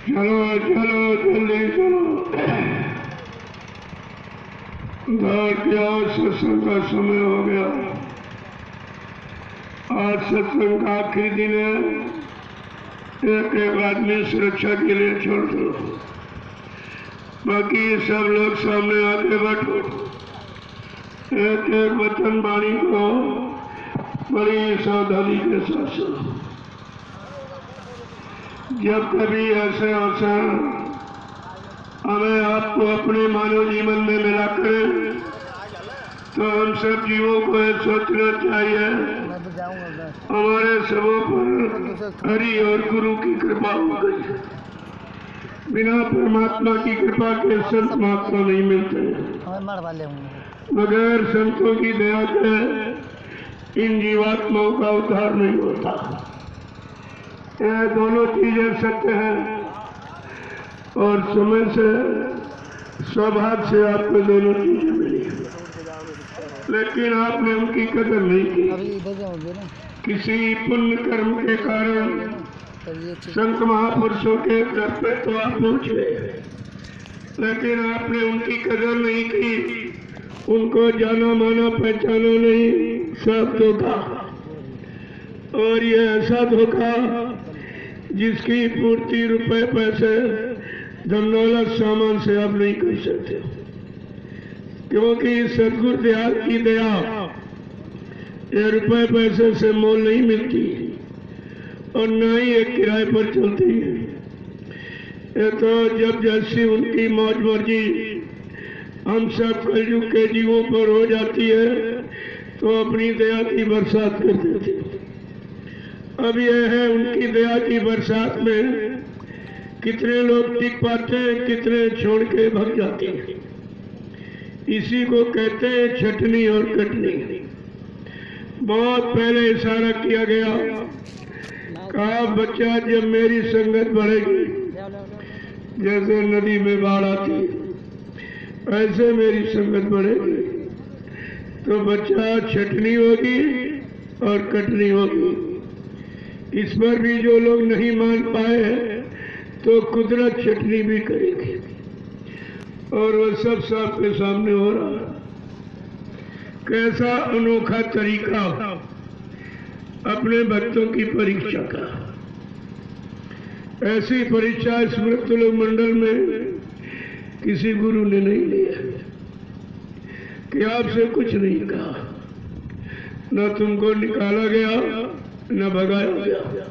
चलो चलो जल्दी चलो, दौड़ के आओ, सत्संग का समय हो गया। आज सत्संग का आखिरी दिन है। एक एक आदमी सुरक्षा के लिए छोड़ दो, बाकी सब लोग सामने आके बैठो। एक एक वचन वाणी को बड़ी सावधानी के साथ सुनो। जब कभी ऐसे अवसर हमें आपको अपने मानव जीवन में मिला करें तो हम सब जीवों को यह सोचना चाहिए हमारे सबों पर हरि और गुरु की कृपा हो गई। बिना परमात्मा की कृपा के संत महात्मा नहीं मिलते। बगैर संतों की दया के इन जीवात्माओं का उद्धार नहीं होता। यह दोनों चीजें सत्य हैं और समय से सौभाग्य से आपको दोनों चीजें मिली, लेकिन आपने उनकी कदर नहीं की। किसी पुण्य कर्म के कारण संत महापुरुषों के दर पे तो आप पहुंच गए, लेकिन आपने उनकी कदर नहीं की, उनको जाना माना पहचाना नहीं, सब धोखा। और ये ऐसा धोखा जिसकी पूर्ति रुपए पैसे धन दौलत सामान से आप नहीं कर सकते, क्योंकि सदगुरु दयाल की दया ये रुपए पैसे से मोल नहीं मिलती और न ही एक किराए पर चलती है। ये तो जब जैसी उनकी मौज मर्जी हम सब कलयुग के जीवों पर हो जाती है तो अपनी दया की बरसात कर देती। अब यह है उनकी दया की बरसात में कितने लोग टिक पाते हैं, कितने छोड़ के भाग जाते हैं। इसी को कहते हैं छटनी और कटनी। बहुत पहले इशारा किया गया, कहा बच्चा जब मेरी संगत बढ़ेगी, जैसे नदी में बाढ़ आती है ऐसे मेरी संगत बढ़ेगी, तो बच्चा छटनी होगी और कटनी होगी। इस पर भी जो लोग नहीं मान पाए तो कुदरत छटनी भी करेगी और वह सब सबके सामने हो रहा है। कैसा अनोखा तरीका अपने भक्तों की परीक्षा का। ऐसी परीक्षा इस मृत्युलोक मंडल में किसी गुरु ने नहीं लिया कि आपसे कुछ नहीं कहा, न तुमको निकाला गया न भगाया गया,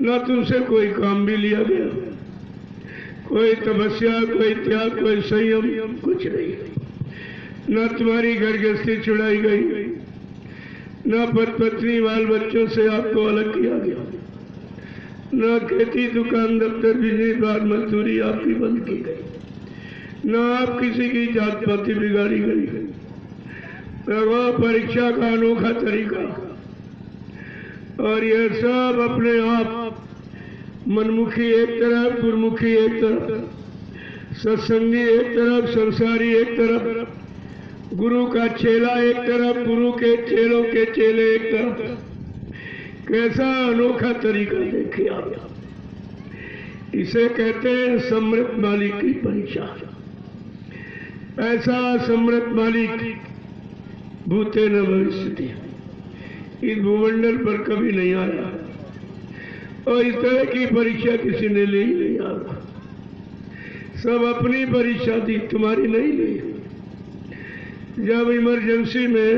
न तुमसे कोई काम भी लिया गया, कोई तपस्या, कोई त्याग, कोई संयम, कुछ नहीं। न तुम्हारी घर गृहस्थी छुड़ाई गई, न पति पत्नी बाल बच्चों से आपको अलग किया गया, न खेती दुकान दफ्तर बिजली बार मजदूरी आपकी बंद की गई, न आप किसी की जात पाती बिगाड़ी गई। परीक्षा का अनोखा तरीका। और यह सब अपने आप मनमुखी एक तरफ, गुरुमुखी एक तरफ, सत्संगी एक तरफ, संसारी एक तरफ, गुरु का चेला एक तरफ, गुरु के चेलों के चेले एक तरफ। कैसा अनोखा तरीका देखिए आप। इसे कहते हैं समृत मालिक की परीक्षा। ऐसा समृत मालिक भूते न भविष्यति इस भूमंडल पर कभी नहीं आया और इस तरह की परीक्षा किसी ने ली नहीं। आया सब अपनी परीक्षा दी, तुम्हारी नहीं ली। जब इमरजेंसी में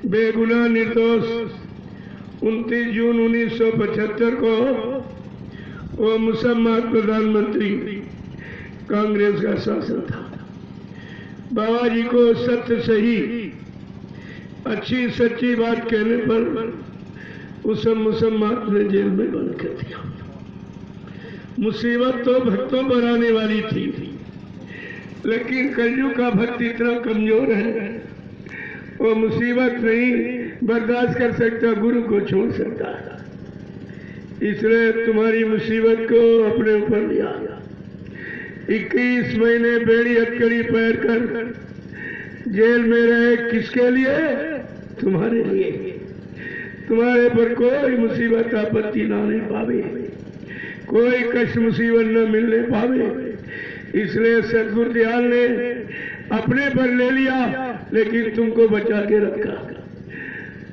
बेगुनाह निर्दोष 29 जून 1975 को वो मुसम्मत प्रधानमंत्री कांग्रेस का शासन था, बाबा जी को सत्य सही अच्छी सच्ची बात कहने पर उस मुसम्मत ने जेल में बंद कर दिया। मुसीबत तो भक्तों पर आने वाली थी, लेकिन कलयुग का भक्त इतना कमजोर है वो मुसीबत नहीं बर्दाश्त कर सकता, गुरु को छोड़ सकता है। इसलिए तुम्हारी मुसीबत को अपने ऊपर लिया। 21 महीने बेड़ी हथकड़ी पैर कर जेल में रहे, किसके लिए? तुम्हारे लिए। तुम्हारे पर कोई मुसीबत आपत्ति ना नहीं पावे, कोई कष्ट मुसीबत न मिलने पावे। इसलिए सतगुरु दयाल ने अपने पर ले लिया, लेकिन तुमको बचा के रखा।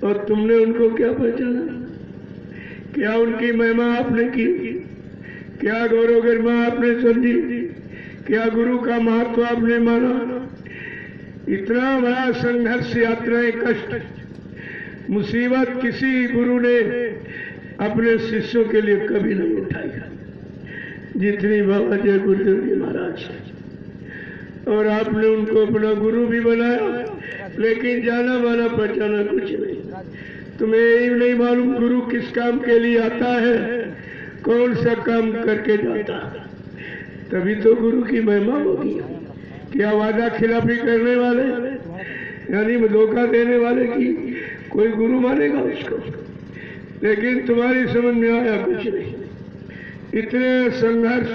और तुमने उनको क्या पहचाना? क्या उनकी महिमा आपने की? क्या गौरव गरिमा आपने समझी? क्या गुरु का महत्व आपने माना? इतना बड़ा संघर्ष, यात्राएं, कष्ट, मुसीबत किसी गुरु ने अपने शिष्यों के लिए कभी नहीं उठाई जितनी बाबा जय गुरुदेव जी महाराज। और आपने उनको अपना गुरु भी बनाया, लेकिन जाना माना पहचाना कुछ नहीं। तुम्हें यही नहीं मालूम गुरु किस काम के लिए आता है, कौन सा काम करके जाता है। तभी तो गुरु की महिमा होगी। क्या वादा खिलाफी करने वाले, यानी धोखा देने वाले की कोई गुरु मानेगा उसको? लेकिन तुम्हारी समझ में आया कुछ नहीं। इतने संघर्ष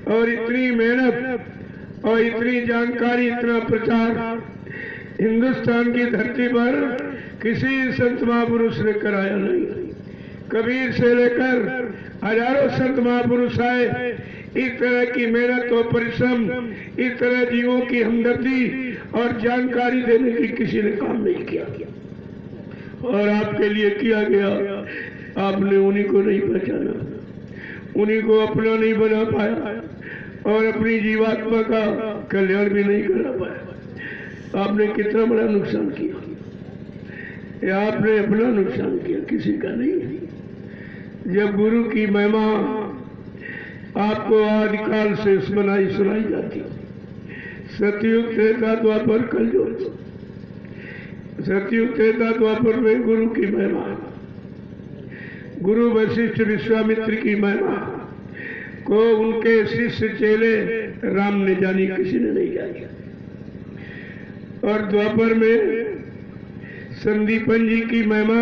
और इतनी मेहनत और इतनी जानकारी, इतना प्रचार हिंदुस्तान की धरती पर किसी संत महापुरुष ने कराया नहीं। कबीर से लेकर हजारों संत महापुरुष आए। इस तरह की मेहनत और परिश्रम, इस तरह जीवों की हमदर्दी और जानकारी देने की किसी ने काम नहीं किया। और आपके लिए किया गया, आपने उन्हीं को नहीं पहचाना, उन्हीं को अपना नहीं बना पाया और अपनी जीवात्मा का कल्याण भी नहीं करा पाया। आपने कितना बड़ा नुकसान किया। या आपने अपना नुकसान किया, किसी का नहीं। जब गुरु की महिमा आपको आदिकाल से सुनाई जाती, सतयुग त्रेता द्वापर कलयुग। सतयुग त्रेता द्वापर में गुरु की महिमा, गुरु वशिष्ठ विश्वामित्र की महिमा को उनके शिष्य चेले राम ने जानी, किसी ने नहीं जानी। और द्वापर में संदीपन जी की महिमा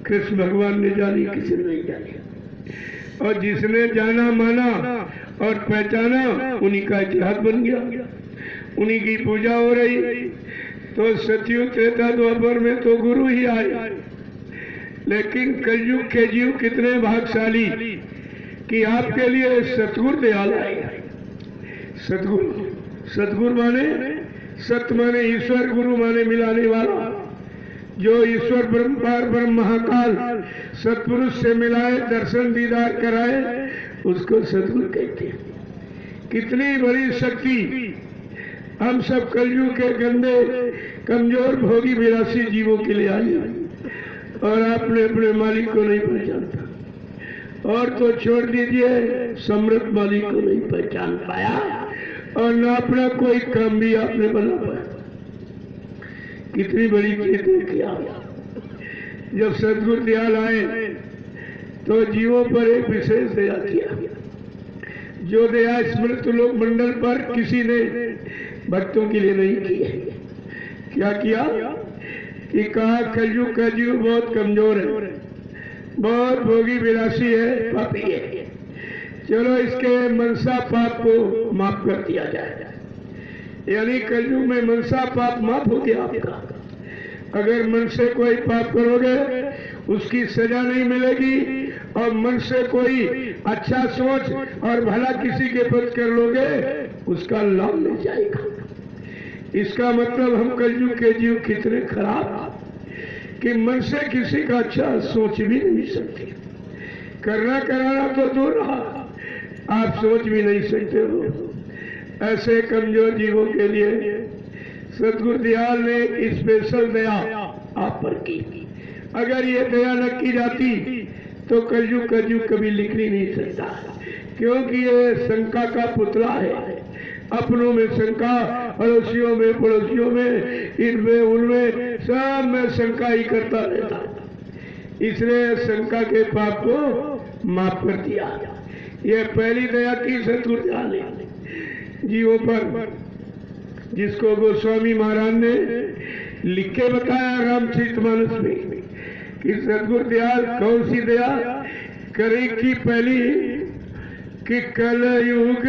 कृष्ण भगवान ने जानी, किसी ने नहीं जानी। और जिसने जाना माना और पहचाना, उन्हीं का इतिहास बन गया, उन्हीं की पूजा हो रही। तो सतयुग त्रेता द्वापर में तो गुरु ही आए, लेकिन कलयुग के जीव कितने भाग्यशाली कि आपके लिए सतगुरु दयाल आए। सतगुरु माने, सत माने ईश्वर, गुरु माने मिलाने वाला। जो ईश्वर ब्रह्म पार ब्रह्म महाकाल सतपुरुष से मिलाए, दर्शन दीदार कराए, उसको सतगुरु कहते हैं। कितनी बड़ी शक्ति हम सब कलयुग के गंदे कमजोर भोगी विलासी जीवों के लिए आई, और आपने अपने मालिक को नहीं पहचानता। और तो छोड़ दीजिए, समृद्ध मालिक को नहीं पहचान पाया और न अपना कोई काम भी आपने बना पाया। कितनी बड़ी चीज किया। जब सतगुरु दयाल आए तो जीवों पर एक विशेष दया किया, जो दया स्मृत लोक मंडल पर किसी ने भक्तों के लिए नहीं की है। क्या किया कि कहा कलयुग का जीव बहुत कमजोर है, बहुत भोगी विलासी है, पापी है। चलो इसके मनसा पाप को माफ कर दिया जाए। यानी कलयुग में मनसा पाप माफ हो गया आपका। अगर मन से कोई पाप करोगे उसकी सजा नहीं मिलेगी, और मन से कोई अच्छा सोच और भला किसी के प्रति कर लोगे उसका लाभ मिल जाएगा। इसका मतलब हम कलयुग के जीव कितने खराब कि मन से किसी का अच्छा सोच भी नहीं सकते। करना कराना तो दूर रहा, आप सोच भी नहीं सकते हो। ऐसे कमजोर जीवों के लिए सतगुरु दयाल ने स्पेशल दया आप पर की। अगर ये दया न की जाती तो कलयुग का जीव कभी लिख नहीं सकता, क्योंकि ये शंका का पुतला है। अपनों में शंका, अड़ोसियों में, पड़ोसियों में, इनमें उनमें, सब में शंका ही करता रहता। इसलिए शंका के पाप को माफ कर दिया। ये पहली दया की सतगुरु दयाल ने जीवों पर, जिसको गोस्वामी महाराज ने लिख के बताया रामचरितमानस में कि सतगुरु दयाल कौन सी दया करे की पहली कि कलयुग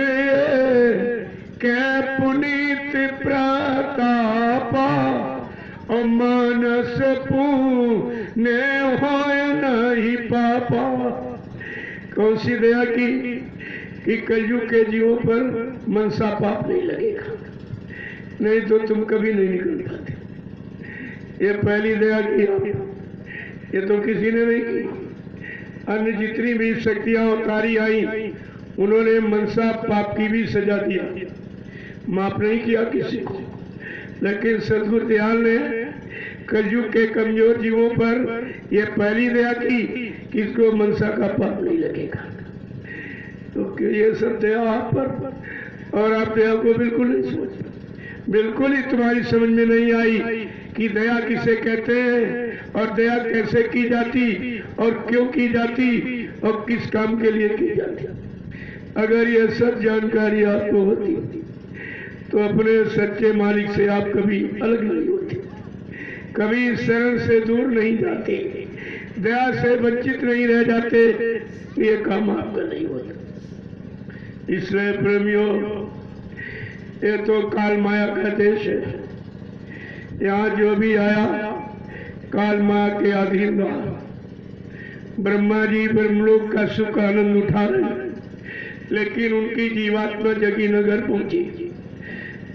के पुनीत प्रतापा और मानस पुण्य होए नहीं पापा। कौन सी दया की कि कलयुग के जीवों पर मनसा पाप नहीं लगेगा, नहीं तो तुम कभी नहीं निकल पाते। ये पहली दया की, ये तो किसी ने नहीं की। अन्य जितनी भी शक्तियां अवतारी आई उन्होंने मनसा पाप की भी सजा दिया, माफ नहीं किया किसी को। लेकिन सदगुरु दयाल ने कलयुग के कमजोर जीवों पर यह पहली दया की कि इसको मनसा का पाप नहीं लगेगा। तो ये सब दया आप पर, और आप दया को बिल्कुल नहीं सोच, बिल्कुल ही तुम्हारी समझ में नहीं आई कि दया किसे कहते हैं और दया कैसे की जाती और क्यों की जाती और किस काम के लिए की जाती। अगर ये सब जानकारी आपको होती तो अपने सच्चे मालिक से आप कभी अलग नहीं होते, कभी शरण से दूर नहीं जाते, दया से वंचित नहीं रह जाते, ये काम आपका नहीं होता। इसलिए प्रेमियों, ये तो काल माया का देश है। यहाँ जो भी आया काल माया के अधीन रहा। ब्रह्मा जी ब्रह्मलोक का सुख आनंद उठा रहे, लेकिन उनकी जीवात्मा जगी नगर पहुंची।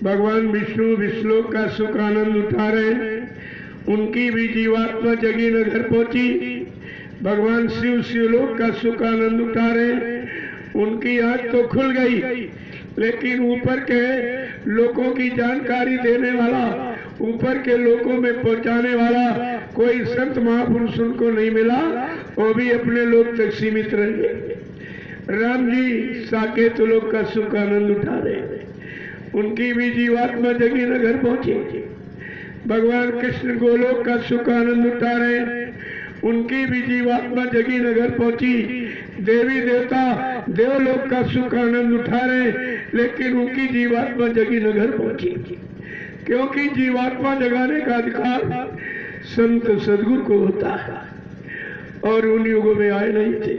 भगवान विष्णु विश्वलोक का सुख आनंद उठा रहे, उनकी भी जीवात्मा जगी नगर पहुंची। भगवान शिव शिवलोक का सुख आनंद उठा रहे, उनकी आंख तो खुल गई, लेकिन ऊपर के लोगों की जानकारी देने वाला, ऊपर के लोगों में पहुंचाने वाला कोई संत महापुरुष उनको नहीं मिला। वो भी अपने लोग तक सीमित रह गए। राम जी साकेत लोक का सुख आनंद उठा रहे, उनकी भी जीवात्मा जगी नगर पहुंची। भगवान कृष्ण गोलोक का सुख आनंद उठा रहे, उनकी भी जीवात्मा जगी नगर पहुंची। देवी देवता देवलोक का सुख आनंद उठा रहे, लेकिन उनकी जीवात्मा जगी नगर पहुंची। क्योंकि जीवात्मा जगाने का अधिकार संत सदगुरु को होता है, और उन युगों में आए नहीं थे,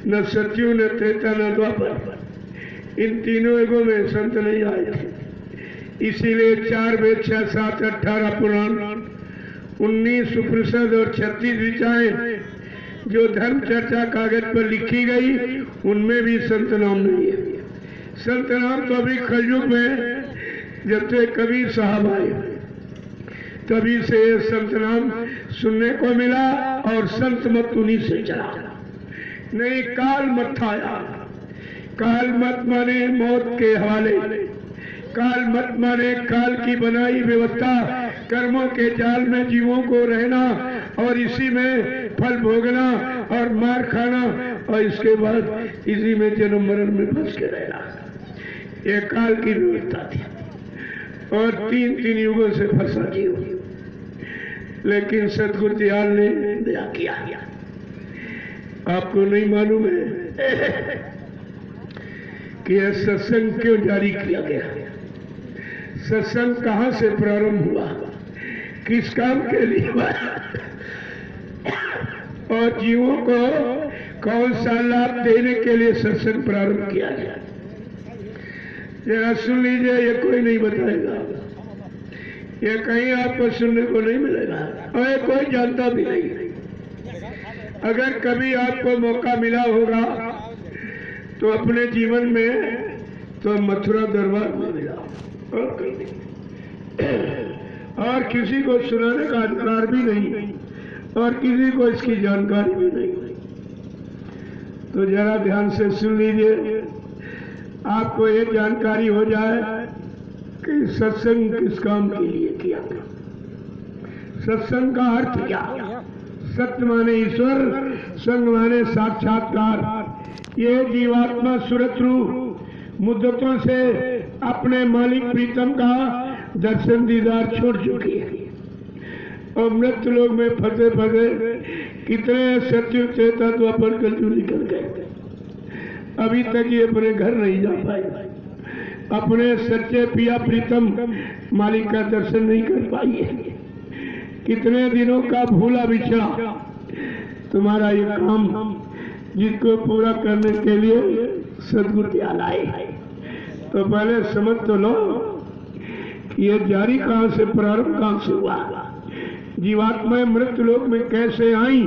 न सतयुग न त्रेता न द्वापर, इन तीनों युगों में संत नहीं आए थे। इसीलिए 4 वेद 6 7 18 पुराण 19 उपनिषद और 36 ऋचाएं जो धर्म चर्चा कागज पर लिखी गई, उनमें भी संत नाम नहीं है। संत नाम तो अभी कलयुग में जब से कबीर साहब आए तभी से संत नाम सुनने को मिला, और संत मत उन्हीं से चला। नहीं, काल मत आया। काल मत माने मौत के हवाले, काल मत माने काल की बनाई व्यवस्था, कर्मों के जाल में जीवों को रहना और इसी में फल भोगना और मार खाना, और इसके बाद इसी में जन्म मरण में फंस के रहना। ये काल की व्यवस्था थी, और 3 युगों से फंसा जीव। लेकिन सतगुरु दयाल ने दया किया। आपको नहीं मालूम है कि यह सत्संग क्यों जारी किया गया? सत्संग कहाँ से प्रारंभ हुआ, किस काम के लिए हुआ, और जीवों को कौन सा लाभ देने के लिए सत्संग प्रारंभ किया गया? जरा सुन लीजिए, ये कोई नहीं बताएगा, ये कहीं आपको सुनने को नहीं मिलेगा, और ये कोई जानता भी नहीं। अगर कभी आपको मौका मिला होगा तो अपने जीवन में तो मथुरा दरबार में मिला, और कहीं नहीं, और किसी को सुनाने का अधिकार भी नहीं, और किसी को इसकी जानकारी भी नहीं। तो जरा ध्यान से सुन लीजिए, आपको ये जानकारी हो जाए कि सत्संग किस काम के लिए किया गया। सत्संग का अर्थ क्या? सत्य माने ईश्वर, संग माने साक्षात्कार। ये जीवात्मा सुरतरु मुद्दतों से अपने मालिक प्रीतम का दर्शन दीदार छोड़ चुकी है, और मृत्यु लोक में फंसे फंसे कितने सत्युग चेता द्वापर कलयुग निकल गए, अभी तक ये अपने घर नहीं जा पाए, अपने सच्चे पिया प्रीतम मालिक का दर्शन नहीं कर पाई है। कितने दिनों का भूला बिछड़ा तुम्हारा ये काम, जिसको पूरा करने के लिए सदगुरु दयाल आए। तो पहले समझ तो लो कि ये जारी कहां से, प्रारंभ कहां से हुआ? जीवात्माएं मृत्यु लोक में कैसे आई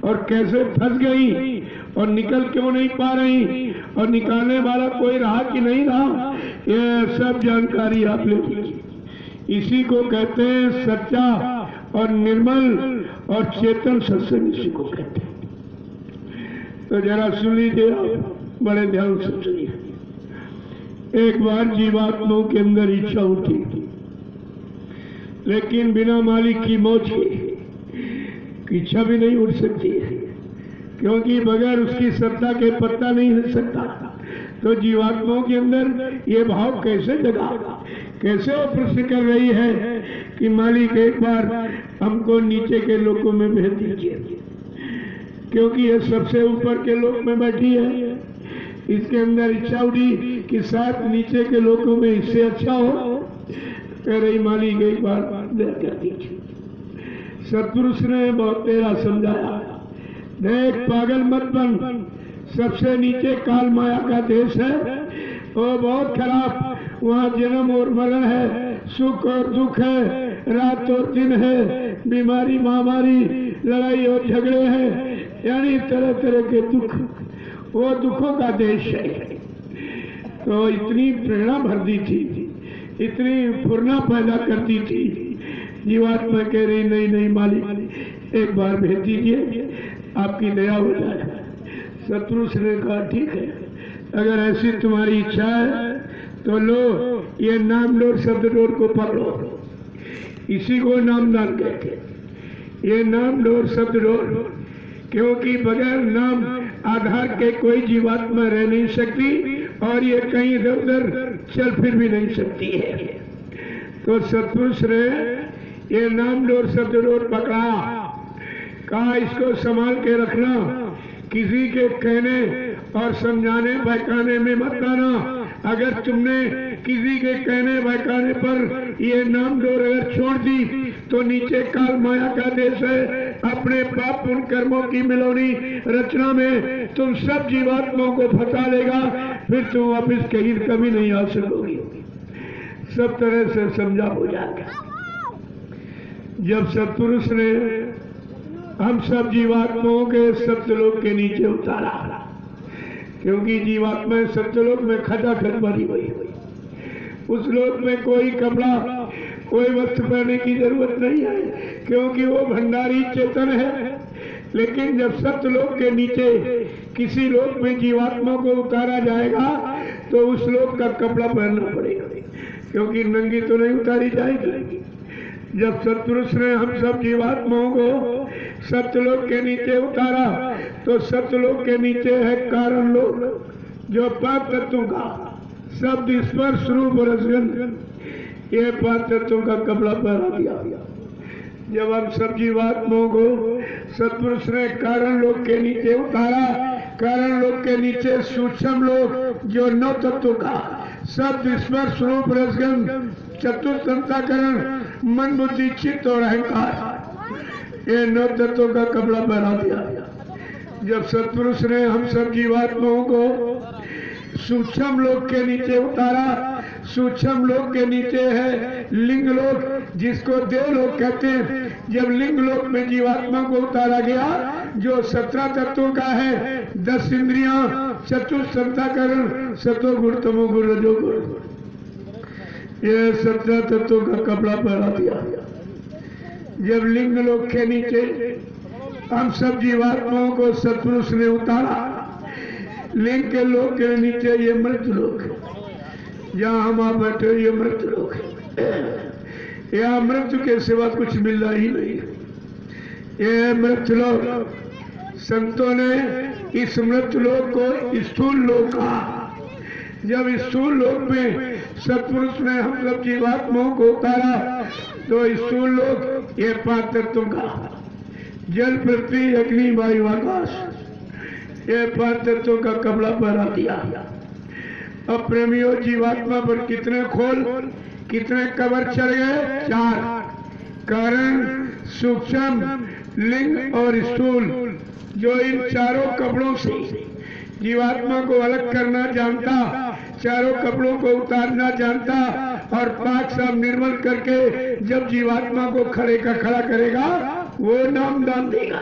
और कैसे फंस गई और निकल क्यों नहीं पा रही, और निकालने वाला कोई रहा कि नहीं रहा, ये सब जानकारी आप ले लीजिए। इसी को कहते हैं सच्चा और निर्मल और चेतन सत्संग, इसी को कहते हैं। तो जरा सुन लीजिए, आप बड़े ध्यान से सुनिए। एक बार जीवात्माओं के अंदर इच्छा उठी, लेकिन बिना मालिक की मौत की इच्छा भी नहीं उठ सकती है, क्योंकि बगैर उसकी सत्ता के पत्ता नहीं हिल सकता। तो जीवात्माओं के अंदर ये भाव कैसे जगा, कैसे वो प्रश्न कर रही है कि मालिक एक बार हमको नीचे के लोकों में भेज दीजिए, क्योंकि ये सबसे ऊपर के लोक में बैठी है। इसके अंदर इच्छा उठी कि शायद नीचे के लोकों में इससे अच्छा हो। कह रही मालिक एक बार कर दीजिए। सत्पुरुष ने बहुत तेरा समझाया, देख पागल मत बन, सबसे नीचे काल माया का देश है, वो बहुत खराब, वहाँ जन्म और मरण है, सुख और दुख है, रात और दिन है, बीमारी महामारी, लड़ाई और झगड़े हैं, यानी तरह तरह के दुख, वो दुखों का देश है। तो इतनी प्रेरणा भर दी थी, इतनी फुरना पैदा करती थी। जीवात्मा कह रही नहीं नहीं मालिक एक बार भेज दीजिए, आपकी दया हो जाए। सत्पुरुष ने कहा ठीक है, अगर ऐसी तुम्हारी इच्छा है तो लो, ये नाम डोर शब्द डोर को पकड़ो, इसी को नामदान कहते हैं। ये नाम डोर शब्द डोर, क्योंकि बगैर नाम आधार के कोई जीवात्मा रह नहीं सकती, और ये कहीं इधर उधर चल फिर भी नहीं सकती है। तो सत्पुरुष ने ये नाम डोर शब्द डोर पकड़ा, कहा इसको संभाल के रखना, किसी के कहने और समझाने बहकाने में मत आना। अगर तुमने किसी के कहने बहकाने पर ये नाम डोर अगर छोड़ दी तो नीचे काल माया का देश है, अपने पाप पुण्य कर्मों की मिलोनी रचना में तुम सब जीवात्माओं को फंसा लेगा, फिर तुम वापिस कहीं कभी नहीं आ सकोगी। सब तरह से समझा हो जाएगा। जब सत्पुरुष ने हम सब जीवात्माओं के सत्यलोक के नीचे उतारा, क्योंकि जीवात्मा सत्यलोक में खचाखच भरी हुई, उस लोक में कोई कपड़ा कोई वस्त्र पहनने की जरूरत नहीं है, क्योंकि वो भंडारी चेतन है। लेकिन जब सत्यलोक के नीचे किसी लोक में जीवात्मा को उतारा जाएगा तो उस लोक का कपड़ा पहनना पड़ेगा, क्योंकि नंगी तो नहीं उतारी जाएगी। जब सत्पुरुष ने हम सब जीवात्माओं को सत्यलोक के नीचे उतारा तो सत्यलोक के नीचे है कारण लोक, जो पांच तत्वों का शब्द स्पर्श रूप रसगंध, ये पांच तत्वों का कपड़ा पहना दिया। जब हम सब जीवात्माओं को सत्पुरुष ने कारण लोक के नीचे उतारा, कारण लोक के नीचे सूक्ष्म लोक जो नौ तत्वों का शब्द स्पर्श रूप रसगंध चतुर्थ अंतःकरण मन बुद्धि चित्त और अहंकार, ये नौ तत्वों का कपड़ा पहना दिया। जब सत्पुरुष ने हम सब जीवात्माओं को सूक्ष्म लोक के नीचे उतारा, सूक्ष्म लोक के नीचे है लिंग लोक, जिसको देव लोक कहते हैं। जब लिंग लोक में जीवात्मा को उतारा गया, जो 17 तत्वों का है, 10 इंद्रियां, चतुर्थ अंतःकरण, सतोगुण तमोगुण रजोगुण, ये 17 तत्वों का कपड़ा पहना दिया। जब लिंग लोक के नीचे हम सब जीवात्माओं को सत्पुरुष ने उतारा, लिंग के लोक के नीचे ये मृत्यु लोक है, जहाँ हम आप बैठे ये मृत्यु लोक है। यहाँ मृत्यु के सिवा कुछ मिलना ही नहीं, ये मृत्यु लोक। संतों ने इस मृत्यु लोक को स्थूल लोक कहा। जब स्थूल लोक में सत्पुरुष ने हम सब जीवात्माओं को उतारा तो स्थूल लोक ये 5 तत्वों का जल पृथ्वी अग्नि वायु आकाश, ये 5 तत्वों का कपड़ा पहना दिया। अब प्रेमियों, जीवात्मा पर कितने खोल, कितने कवर चढ़ गए? 4, कारण, सूक्ष्म, लिंग और स्थूल। जो इन चारों कपड़ों से जीवात्मा को अलग करना जानता, चारों कपड़ों को उतारना जानता, और पाक साफ निर्मल करके जब जीवात्मा को खड़े का खड़ा करेगा वो नामदान देगा।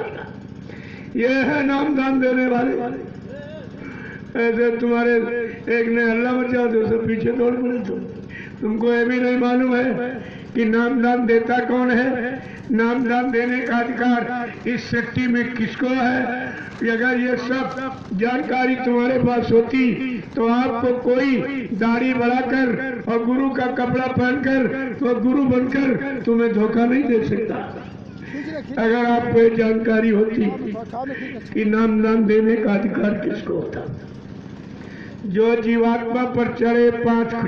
ये है नामदान देने वाले। ऐसे तुम्हारे एक ने हल्ला मचा दो सब पीछे दौड़ पड़े। तुमको ये भी नहीं मालूम है कि नामदान देता कौन है? नामदान देने का अधिकार इस सृष्टि में किसको है? अगर ये सब जानकारी तुम्हारे पास होती तो आपको कोई दाढ़ी बढ़ाकर और गुरु का कपड़ा पहनकर और गुरु बनकर तुम्हें धोखा नहीं दे सकता। अगर आपको ये जानकारी होती कि नामदान देने का अधिकार किसको होता। जो जीवात्मा पर चढ़े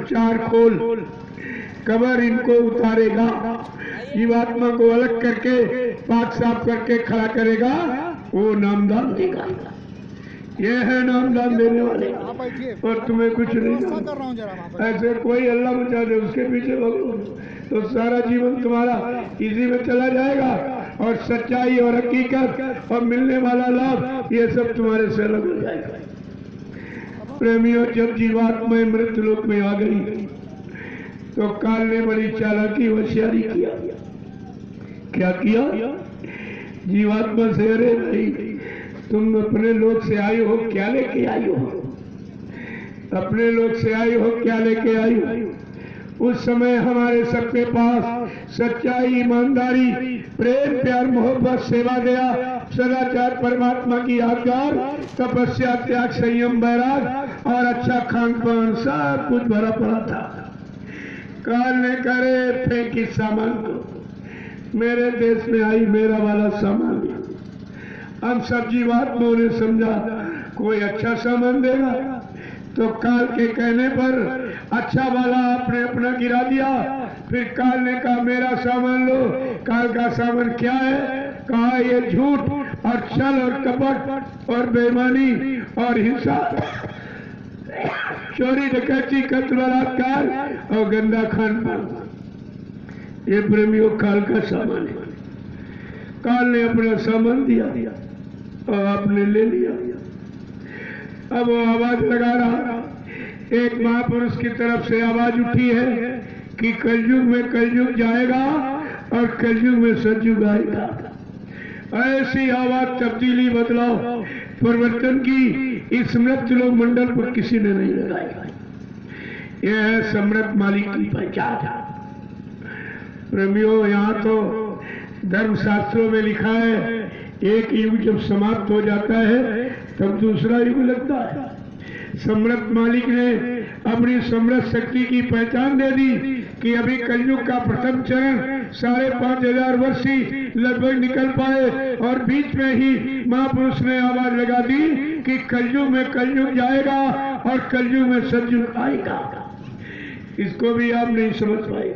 4 खोल कबर इनको उतारेगा, जीवात्मा को अलग करके पाक साफ करके खड़ा करेगा, वो नामदान देगा। ये है नामदान देने वाले। और तुम्हें कुछ नहीं, ऐसे कोई अल्लाह मचा दे उसके पीछे भागो तो सारा जीवन तुम्हारा इसी में चला जाएगा और सच्चाई और हकीकत और मिलने वाला लाभ ये सब तुम्हारे से अलग हो जाएगा। प्रेमियों, जब जीवात्मा मृत लोक में आ गई तो काल ने बड़ी चालाकी होशियारी किया। क्या किया? जीवात्मा से, अरे भाई तुम अपने लोक से आई हो, क्या लेके आई हो? अपने लोक से आई हो, क्या लेके आई हो? उस समय हमारे सबके पास सच्चाई, ईमानदारी, प्रेम, प्यार, मोहब्बत, सेवा दया, सदाचार, परमात्मा की आज्ञा, तपस्या, त्याग, संयम, बैराग और अच्छा खान पान सब कुछ भरा पड़ा था। काल ने करे फेंकी सामान को, मेरे देश में आई मेरा वाला सामान। हम सब जीवात्माओं ने समझा कोई अच्छा सामान देगा तो काल के कहने पर अच्छा वाला आपने अपना गिरा दिया। फिर काल ने कहा मेरा सामान लो। काल का सामान क्या है? कहा ये झूठ और छल और कपट और बेईमानी और हिंसा, चोरी, डकैती, कत्ल, बलात्कार और गंदा खान पान, ये प्रेमियों काल का सामान है। काल ने अपना सामान दिया और आपने ले लिया। अब वो आवाज लगा रहा, एक महापुरुष की तरफ से आवाज उठी है कि कलयुग में कलयुग जाएगा और कलयुग में सतयुग आएगा। ऐसी आवाज, तब्दीली, बदलाव, परिवर्तन की इस मृत लोक मंडल पर किसी ने नहीं लगाई। यह है सम्राट मालिक की पहचान। प्रेमियों, यहाँ तो धर्मशास्त्रों में लिखा है एक युग जब समाप्त हो जाता है तब दूसरा युग लगता है। सम्राट मालिक ने अपनी समृद्ध शक्ति की पहचान दे दी कि अभी कलयुग का प्रथम चरण 5,500 वर्ष ही लगभग निकल पाए और बीच में ही महापुरुष ने आवाज लगा दी कि कलयुग में कलयुग जाएगा और कलयुग में सतयुग आएगा। इसको भी आप नहीं समझ पाए।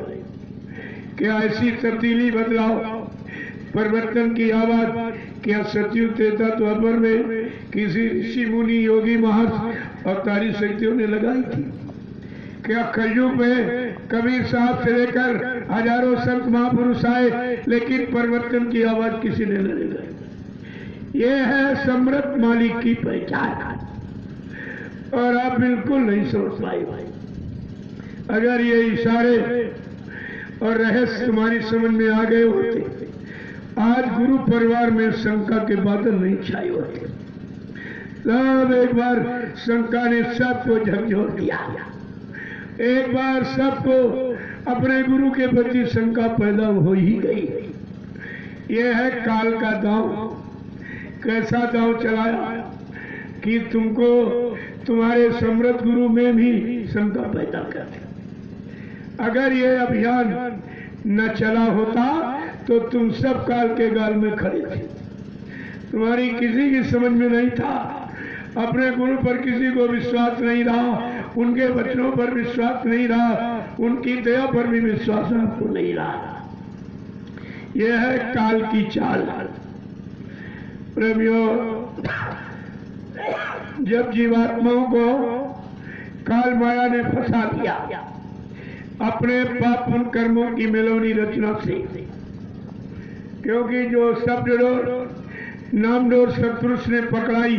क्या ऐसी तब्दीली, बदलाव, परिवर्तन की आवाज क्या सतयुग देता तो अपर में किसी ऋषि, मुनि, योगी, महर्षि और तारी शक्तियों ने लगाई थी? क्या कलयुग में कबीर साहब से लेकर हजारों संत महापुरुष आए लेकिन परिवर्तन की आवाज किसी ने नहीं लगाई? ये है सम्राट मालिक की पहचान। और आप बिल्कुल नहीं समझ पाए भाई। अगर ये इशारे और रहस्य तुम्हारी समझ में आ गए होते, आज गुरु परिवार में शंका के बादल नहीं छाए होते। तब एक बार शंका ने सबको झकझोर दिया। एक बार सबको अपने गुरु के प्रति शंका पैदा हो ही गई। यह है काल का दांव। कैसा दांव चलाया कि तुमको तुम्हारे समृद्ध गुरु में भी शंका पैदा कर दी। अगर ये अभियान न चला होता तो तुम सब काल के गाल में खड़े थे। तुम्हारी किसी की समझ में नहीं था। अपने गुरु पर किसी को विश्वास नहीं रहा, उनके वचनों पर विश्वास नहीं रहा, उनकी दया पर भी विश्वास आपको नहीं रहा। यह है काल की चाल। प्रेमियों, जब जीवात्माओं को काल माया ने फंसा दिया अपने पाप पुण्य कर्मों की मेलोनी रचना से, क्योंकि जो शब्द डोर, नाम डोर सत्पुरुष ने पकड़ाई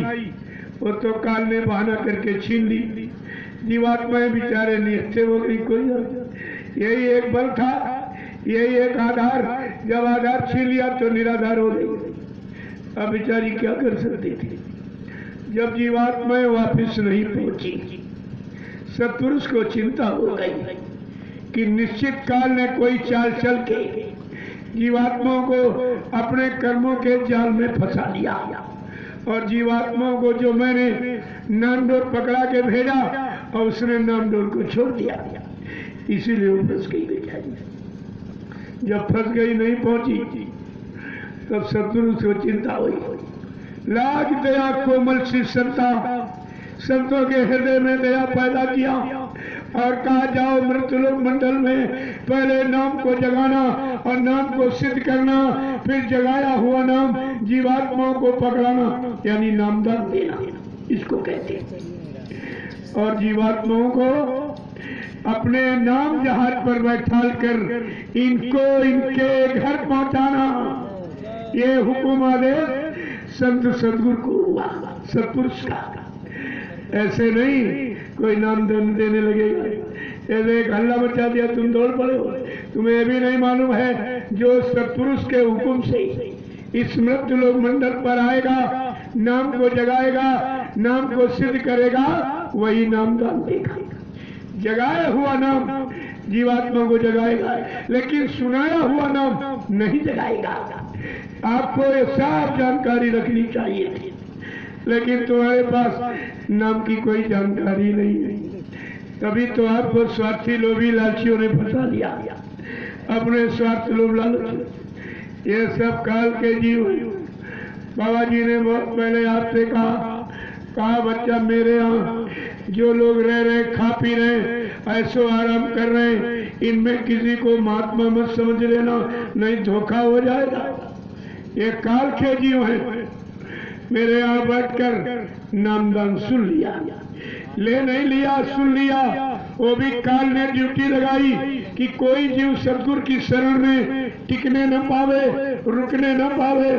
वो तो काल ने बहाना करके छीन ली। जीवात्माएं बेचारे निस्ते हो गई। कोई यही एक बल था, यही एक आधार। जब आधार छीन लिया तो निराधार हो गई। अब बेचारी क्या कर सकती थी। जब जीवात्माएं वापिस नहीं पहुंची, सत्पुरुष को चिंता हो गई कि निश्चित काल ने कोई चाल चल के जीवात्माओं को अपने कर्मों के जाल में फंसा लिया, और जीवात्माओं को जो मैंने नामडोल पकड़ा के भेजा और उसने नामडोल को छोड़ दिया, इसीलिए वो फंस गई बेचारी। जब फंस गई, नहीं पहुंची, तब सत्पुरुष को चिंता हुई। लाख दया कोमल सी संता, संतों के हृदय में दया पैदा किया और कहा जाओ मृत्युलोक मंडल में पहले नाम को जगाना और नाम को सिद्ध करना, फिर जगाया हुआ नाम जीवात्माओं को पकड़ाना, यानी नामदान देना इसको कहते हैं। और जीवात्माओं को अपने नाम जहाज पर बैठाल कर इनको इनके घर पहुंचाना, ये हुक्म आदेश संत सदगुरु को हुआ, सत्पुरुष का। ऐसे नहीं कोई नाम देने लगेगा, ऐसे एक हल्ला मचा दिया तुम दौड़ पड़े हो। तुम्हें ये भी नहीं मालूम है जो सत्पुरुष के हुक्म से इस मृत्युलोक मंडल पर आएगा, नाम को जगाएगा, नाम को सिद्ध करेगा, वही नामदान देगा। जगाया हुआ नाम जीवात्मा को जगाएगा, लेकिन सुनाया हुआ नाम नहीं जगाएगा। आपको ये साफ जानकारी रखनी चाहिए थी, लेकिन तुम्हारे पास नाम की कोई जानकारी नहीं है। तभी तो आपको स्वार्थी लोभी लालचियों ने फंसा लिया, अपने स्वार्थ लोभ लालच। ये सब काल के जीव। बाबा जी ने बहुत पहले आपसे कहा बच्चा मेरे यहाँ जो लोग रह रहे, खा पी रहे, ऐसो आराम कर रहे, इनमें किसी को महात्मा मत समझ लेना, नहीं धोखा हो जाएगा। ये काल के जीव हैं। मेरे यहाँ बैठकर नामदान सुन लिया, ले नहीं लिया, सुन लिया। वो भी काल ने ड्यूटी लगाई कि कोई जीव सतगुरु की शरण में टिकने न पावे, रुकने न पावे,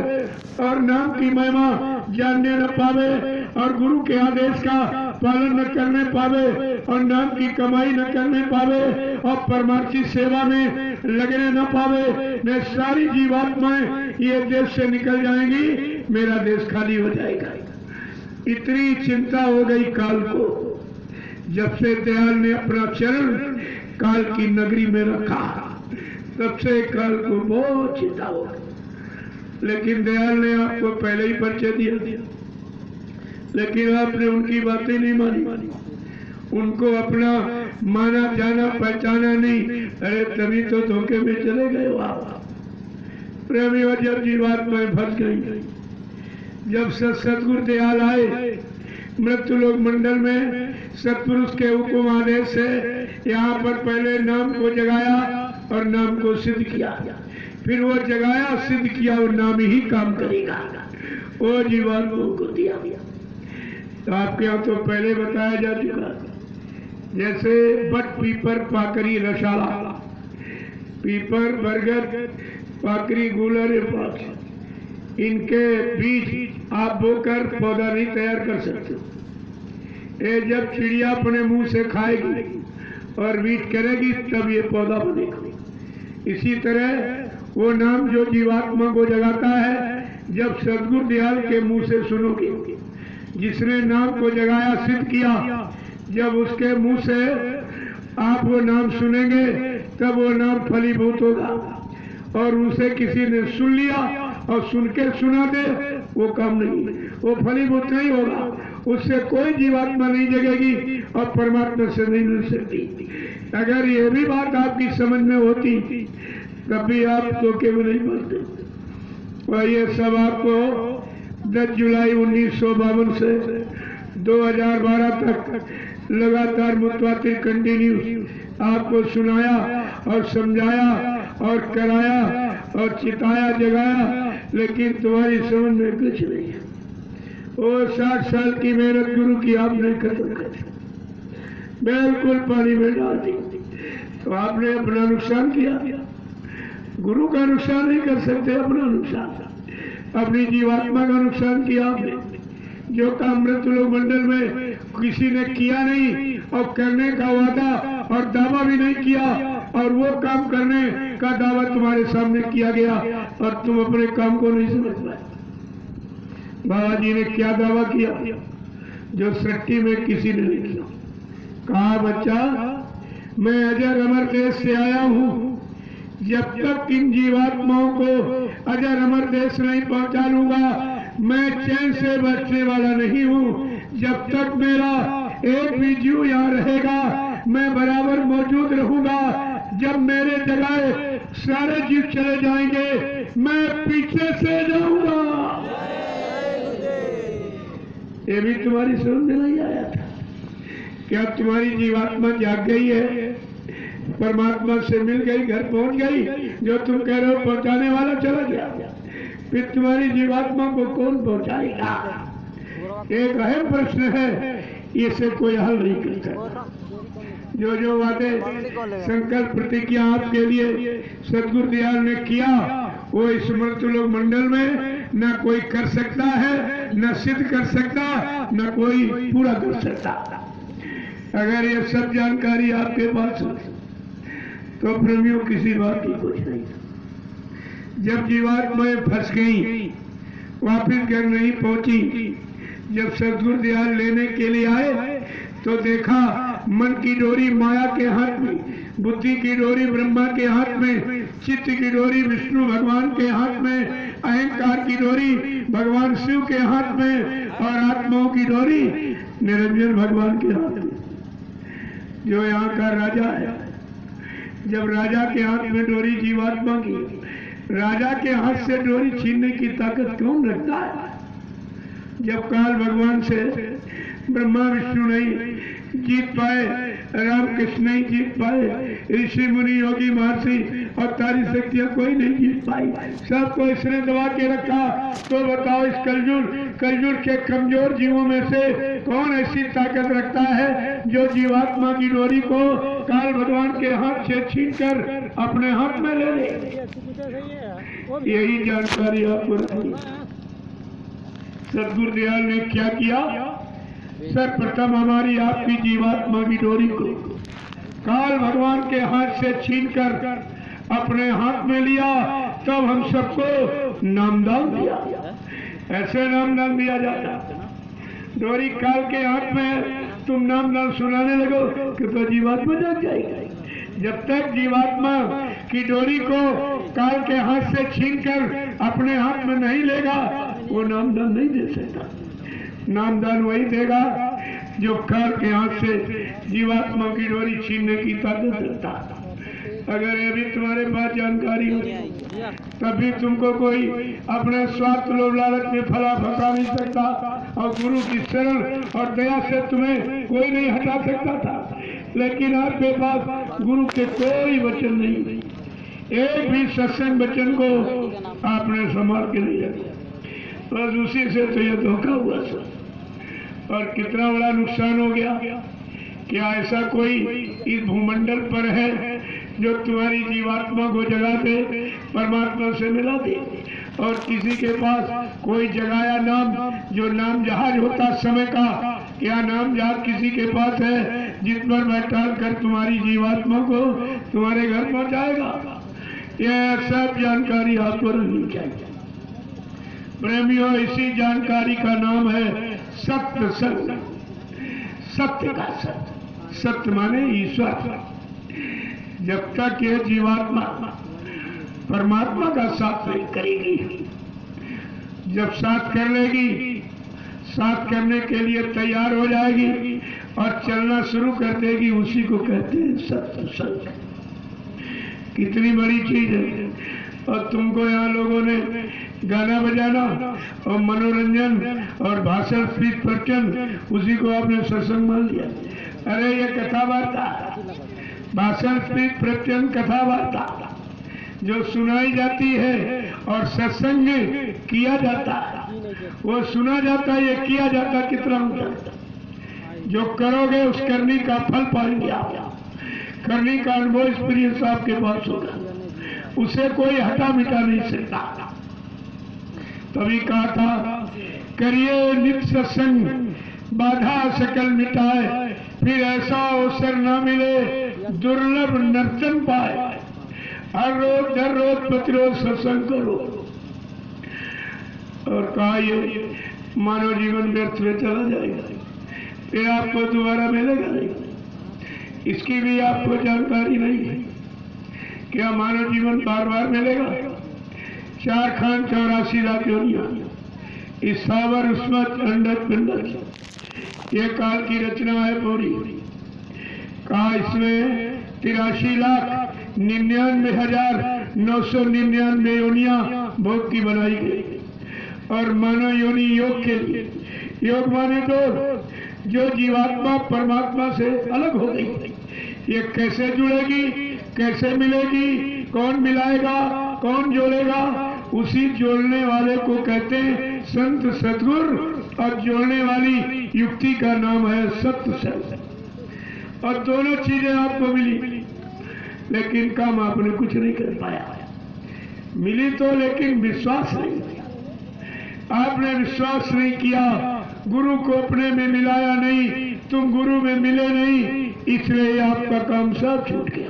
और नाम की महिमा जानने न पावे, और गुरु के आदेश का पालन न करने पावे, और नाम की कमाई न करने पावे, और परमार्थी सेवा में लगने न पावे। मैं सारी जीवात्माएं ये देश से निकल जाएंगी, मेरा देश खाली हो जाएगा। इतनी चिंता हो गई काल को। जब से दयाल ने अपना चरण काल की नगरी में रखा, तब से काल को बहुत चिंता हो गई। लेकिन दयाल ने आपको पहले ही परिचय दिया, लेकिन आपने उनकी बातें नहीं मानी, उनको अपना माना जाना पहचाना नहीं। अरे तभी तो धोखे में चले गए हो आप। प्रेमी जब जीवात्माएं फंस गई, जब सतगुरु दयाल आए मृत्युलोक मंडल में, सत्पुरुष के हुक्म आदेश से यहाँ पर पहले नाम को जगाया और नाम को सिद्ध किया, फिर वो जगाया सिद्ध किया और नाम ही काम करेगा, वो जीवात्माओं को दिया। तो आपके यहाँ तो पहले बताया जा चुका, जैसे बट पीपर पाकरी रसाला, पीपर बरगद पाकरी गुलर पाक, इनके बीज आप बोकर पौधा नहीं तैयार कर सकते। ये जब चिड़िया अपने मुंह से खाएगी और बीज करेगी तब ये पौधा बनेगा। इसी तरह वो नाम जो जीवात्मा को जगाता है, जब सदगुरु दयाल के मुंह से सुनोगे, जिसने नाम को जगाया सिद्ध किया, जब उसके मुंह से आप वो नाम सुनेंगे तब वो नाम फलीभूत होगा। और उसे किसी ने सुन लिया और सुन के सुना दे, वो काम नहीं, वो फलीभूत नहीं होगा, उससे कोई जीवात्मा नहीं जगेगी और परमात्मा से नहीं मिल सकती। अगर ये भी बात आपकी समझ में होती तब भी आप धोखे में नहीं पड़ते। और ये सब आपको 10 जुलाई 1952 से 2012 तक लगातार मुतवातिर कंटिन्यू आपको सुनाया और समझाया और कराया और चिताया जगाया, लेकिन तुम्हारी समझ में कुछ नहीं है। वो 60 साल की मेहनत गुरु की आपने खत्म कर दी, बिल्कुल पानी में डाल दी। तो आपने अपना नुकसान किया। गुरु का नुकसान नहीं कर सकते, अपना नुकसान, अपनी जीवात्मा का नुकसान किया आपने। जो काम मृत्युलोक मंडल में किसी ने किया नहीं और करने का वादा और दावा भी नहीं किया, और वो काम करने का दावा तुम्हारे सामने किया गया और तुम अपने काम को नहीं समझ पाए। बाबा जी ने क्या दावा किया जो सृष्टि में किसी ने नहीं किया। कहा, बच्चा मैं अजर अमर देश से आया हूँ, जब तक इन जीवात्माओं को अजर अमर देश नहीं पहुंचा लूंगा मैं चैन से बैठने वाला नहीं हूँ। जब तक मेरा एक भी जीव यहाँ रहेगा मैं बराबर मौजूद रहूंगा। जब मेरे जगह सारे जीव चले जाएंगे मैं पीछे से जाऊंगा। ये भी तुम्हारी समझ में नहीं आया था? क्या तुम्हारी जीवात्मा जाग गई है, परमात्मा से मिल गई, घर पहुंच गई? जो तुम कह रहे हो पहुंचाने वाला चला गया, फिर तुम्हारी जीवात्मा को कौन पहुंचाएगा? एक अहम प्रश्न है, इसे कोई हल नहीं कर सकता। जो वादे संकल्प प्रतिज्ञा आपके लिए सदगुरु दयाल ने किया वो इस मृतलोक मंडल में न कोई कर सकता है, न सिद्ध कर सकता, न कोई पूरा कर सकता। अगर ये सब जानकारी आपके पास हो तो प्रेमियों किसी बात की कुछ नहीं। जब जीवात्माएं फंस गई, वापिस घर नहीं पहुंची, जब सदगुरु दयाल लेने के लिए आए तो देखा मन की डोरी माया के हाथ में, बुद्धि की डोरी ब्रह्मा के हाथ में, चित्त की डोरी विष्णु भगवान के हाथ में, अहंकार की डोरी भगवान शिव के हाथ में और आत्माओं की डोरी निरंजन भगवान के हाथ में, जो यहाँ का राजा है। जब राजा के हाथ में डोरी जीवात्मा की, राजा के हाथ से डोरी छीनने की ताकत कौन रखता है? जब काल भगवान से ब्रह्मा विष्णु नहीं जीत पाए, राम कृष्ण नहीं जीत पाए, ऋषि मुनि योगी महर्षि और तारी शक्तियां कोई नहीं जीत पाई, सबको इसने दबा के रखा। तो बताओ इस कलयुग के कमजोर जीवों में से कौन ऐसी ताकत रखता है जो जीवात्मा की डोरी को काल भगवान के हाथ से छीनकर अपने हाथ में ले ले? यही जानकारी आपको रखनी। सदगुरु दयाल ने क्या किया? सर्वप्रथम हमारी आपकी जीवात्मा की डोरी को काल भगवान के हाथ से छीनकर अपने हाथ में लिया, तब हम सबको नामदान दिया। ऐसे नामदान दिया जाता। डोरी काल के हाथ में तुम नामदान सुनाने लगो कि तो जीवात्मा जाग जाएगी। जब तक जीवात्मा की डोरी को काल के हाथ से छीनकर अपने हाथ में नहीं लेगा वो नामदान नहीं दे सकता। नामदान वही देगा जो काल के हाथ से जीवात्मा की डोरी छीनने की ताकत रखता। अगर ये भी तुम्हारे पास जानकारी हो तभी तुमको कोई अपने स्वार्थ लोभ लालच में फला फंसा नहीं सकता और गुरु की शरण और दया से तुम्हें कोई नहीं हटा सकता था। लेकिन आपके पास गुरु के कोई वचन नहीं, एक भी सत्संग वचन को आपने संभाल के नहीं रखा। बस उसी से तो ये धोखा हुआ सर। और कितना बड़ा नुकसान हो गया। क्या ऐसा कोई इस भूमंडल पर है जो तुम्हारी जीवात्मा को जगा दे, परमात्मा से मिला दे? और किसी के पास कोई जगाया नाम, जो नाम जहाज होता समय का, क्या नाम जहाज किसी के पास है जिस पर बैठा कर तुम्हारी जीवात्मा को तुम्हारे घर पहुंचाएगा? यह सब जानकारी आपको रखनी चाहिए प्रेमियों। इसी जानकारी का नाम है सत्य। सत्य का सत्य, सत्य माने ईश्वर। जब तक ये जीवात्मा परमात्मा का साथ नहीं करेगी, जब साथ कर लेगी, साथ करने के लिए तैयार हो जाएगी और चलना शुरू कर देगी, उसी को कहते हैं सत्य संग। कितनी बड़ी चीज है। और तुमको यहाँ लोगों ने गाना बजाना और मनोरंजन और भाषण स्पीच प्रवचन, उसी को आपने सत्संग मान लिया। अरे ये कथा वार्ता, भाषण स्पीच प्रवचन कथा वार्ता जो सुनाई जाती है और सत्संग में किया जाता है, वो सुना जाता है, ये किया जाता कितना होता। जो करोगे उस करनी का फल पाएंगे आप। करनी का अनुभव एक्सपीरियंस आपके पास होगा, उसे कोई हटा मिटा नहीं सकता। तभी कहा था करिए नित्य सत्संग, बाधा सकल मिटाए, फिर ऐसा अवसर न मिले दुर्लभ नर्तन पाए। हर रोज प्रतिरोज सत्संग करो। और कहा ये मानव जीवन व्यर्थ में चला जाएगा, ये आपको दोबारा मिलेगा नहीं, इसकी भी आपको जानकारी नहीं है। क्या मानव जीवन बार बार मिलेगा? 4 खान 84 रात्योनियां, इस सावर उस्मत अंडक पिंडक, ये काल की रचना है पूरी। कहा इसमें 83,99,999 योनियां भोग की बनाई गई। और मानव योनि योग के लिए, योग माने तो जो जीवात्मा परमात्मा से अलग हो गई, ये कैसे जुड़ेगी, कैसे मिलेगी, कौन मिलाएगा, कौन जोड़ेगा? उसी जोड़ने वाले को कहते हैं संत सतगुरु, और जोड़ने वाली युक्ति का नाम है सत्संग। और दोनों चीजें आपको मिली, लेकिन काम आपने कुछ नहीं कर पाया। मिली तो, लेकिन विश्वास नहीं किया। आपने विश्वास नहीं किया, गुरु को अपने में मिलाया नहीं, तुम गुरु में मिले नहीं, इसलिए आपका काम सब छूट गया।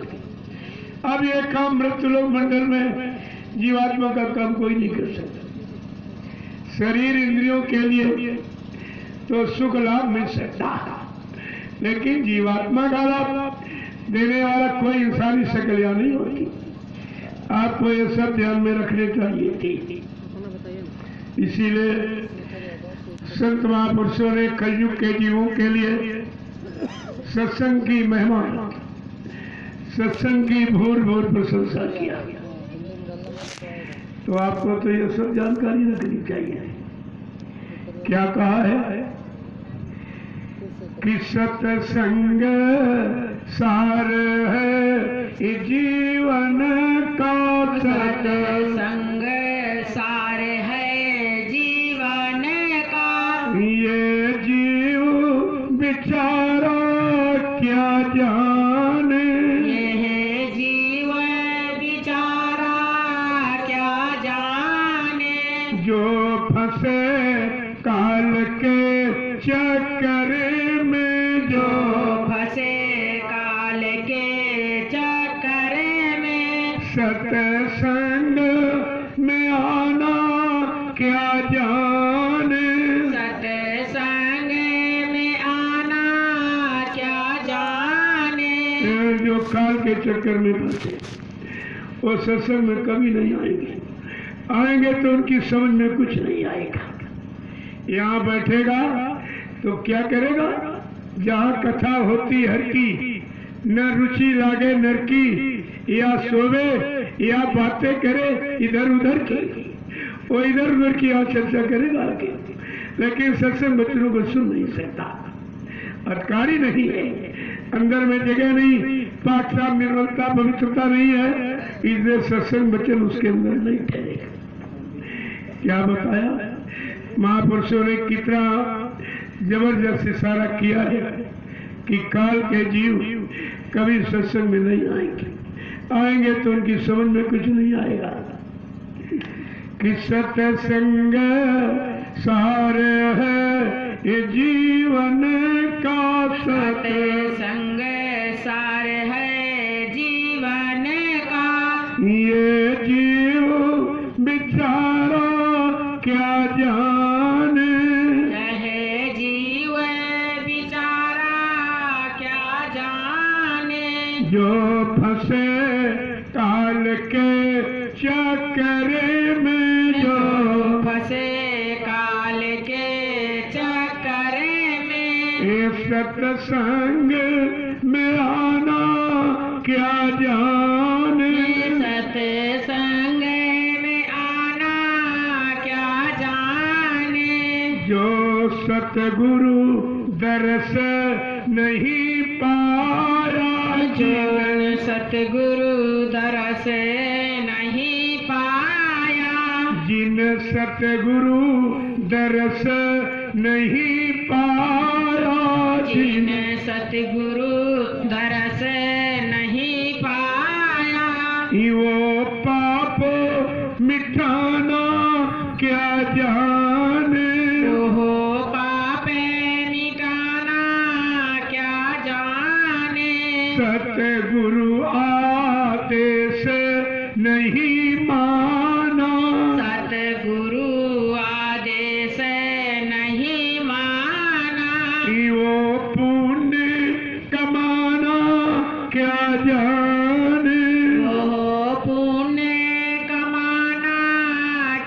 अब ये काम मृत्युलोक मंडल में जीवात्मा का काम कोई नहीं कर सकता। शरीर इंद्रियों के लिए तो सुख लाभ मिल सकता, लेकिन जीवात्मा का लाभ देने वाला कोई इंसानी शक्ल या नहीं होती। आपको ये सब ध्यान में रखने चाहिए थी। इसीलिए संत महापुरुषों ने कलयुग के जीवों के लिए सत्संग की महिमा, सत्संग की भूर भूर प्रशंसा किया। तो आपको तो ये सब जानकारी रखनी चाहिए। क्या कहा है कि सत्संग सार है जीवन का, सत्संग सार है जीवन का। ये जीव बेचारा क्या जाने, ये जीव बेचारा क्या जाने, जो फंसे काल के चक्कर में, जो फंसे काल के चक्कर में। सत्संग में आना क्या जाने, सत्संग में आना क्या जाने। जो काल के चक्कर में फंसे वो सत्संग में कभी नहीं आएंगे। आएंगे तो उनकी समझ में कुछ नहीं आएगा। यहाँ बैठेगा तो क्या करेगा? जहाँ कथा होती हर की, न रुचि लागे नर की, या सोवे या बातें करे इधर उधर की, वो इधर उधर की यहाँ चर्चा करेगा आगे, लेकिन सत्संग बच्चों को सुन नहीं सकता। अधिकारी नहीं है, अंदर में जगह नहीं, पाठ साफ निर्मलता पवित्रता नहीं है, इसलिए सत्संग वचन उसके अंदर नहीं ठहरेगा। क्या बताया महापुरुषों ने? कितना जबरदस्त इशारा किया है कि काल के जीव कभी सत्संग में नहीं आएंगे। आएंगे तो उनकी समझ में कुछ नहीं आएगा। कि सत्संग सार है ये जीवन का, सत्संग सार है जीवन का। ये जीव बेचारा क्या जाने, यह जीव बेचारा क्या जाने, जो फंसे काल के चक्कर में, जो फंसे काल के चक्कर में। ये सत्संग में आना क्या जाने, सत्संग में आना क्या जाने, जो सतगुरु दरस नहीं पाया, जो सतगुरु दरस नहीं पाया। जिन सतगुरु दरस नहीं पाया, जिन सतगुरु दरस नहीं पाया। वो पाप मिटाना क्या जाने, ओहो पाप मिटाना क्या जाने। सत सतगुरु आदेश नहीं माना, सतगुरु आदेश नहीं माना, वो पुण्य कमाना क्या जाने, वो पुण्य कमाना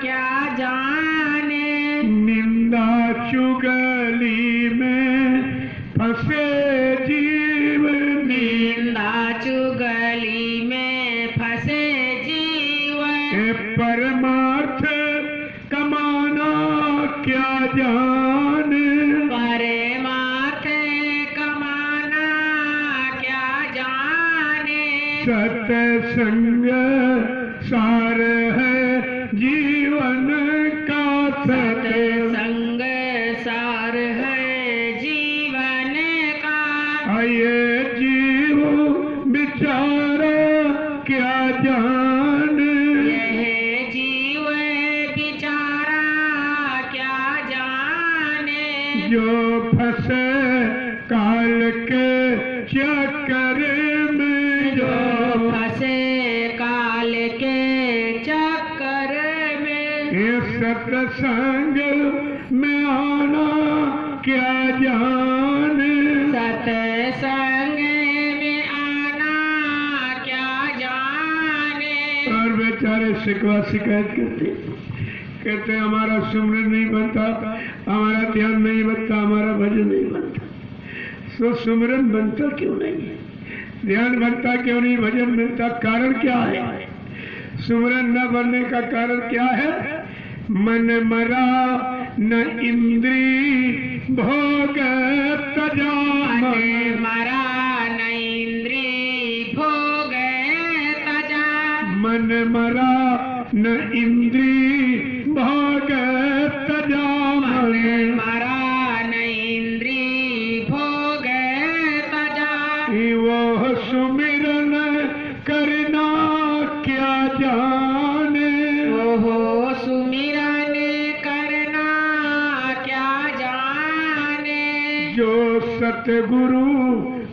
क्या जाने, निंदा चुगली में फंसे जीवन, निंदा चुगली में फंसे जीवन, परमार्थ कमाना क्या जाने, परमार्थ कमाना क्या जाने, सत्संग सार है जीवन का, सत्संग सार है जीवन का, ये जीव बिचारा क्या जाने, यह जीव बेचारा क्या जाने, जो फंसे काल के चक्कर में, जो फंसे काल के चक्कर में, ये सत्संग में आना क्या जाने, सत्संग में आना क्या जाने, और बेचारे शिकवा शिकायत कहते हमारा सुमरन नहीं बनता, हमारा ध्यान नहीं बनता, हमारा भजन नहीं बनता। तो सुमरन बनता क्यों नहीं, ध्यान बनता क्यों नहीं, भजन मिलता, कारण क्या है? सुमरन न बनने का कारण क्या है? मन मरा न इंद्री भोग तजा, मन मरा न इंद्री भोग तजा, मन मरा न इंद्री भोग तजा, मन मरा न इंद्री भोग तजा, वो सुमिरन करना क्या जाने, ओहो सुमिरन करना क्या जाने, जो सतगुरु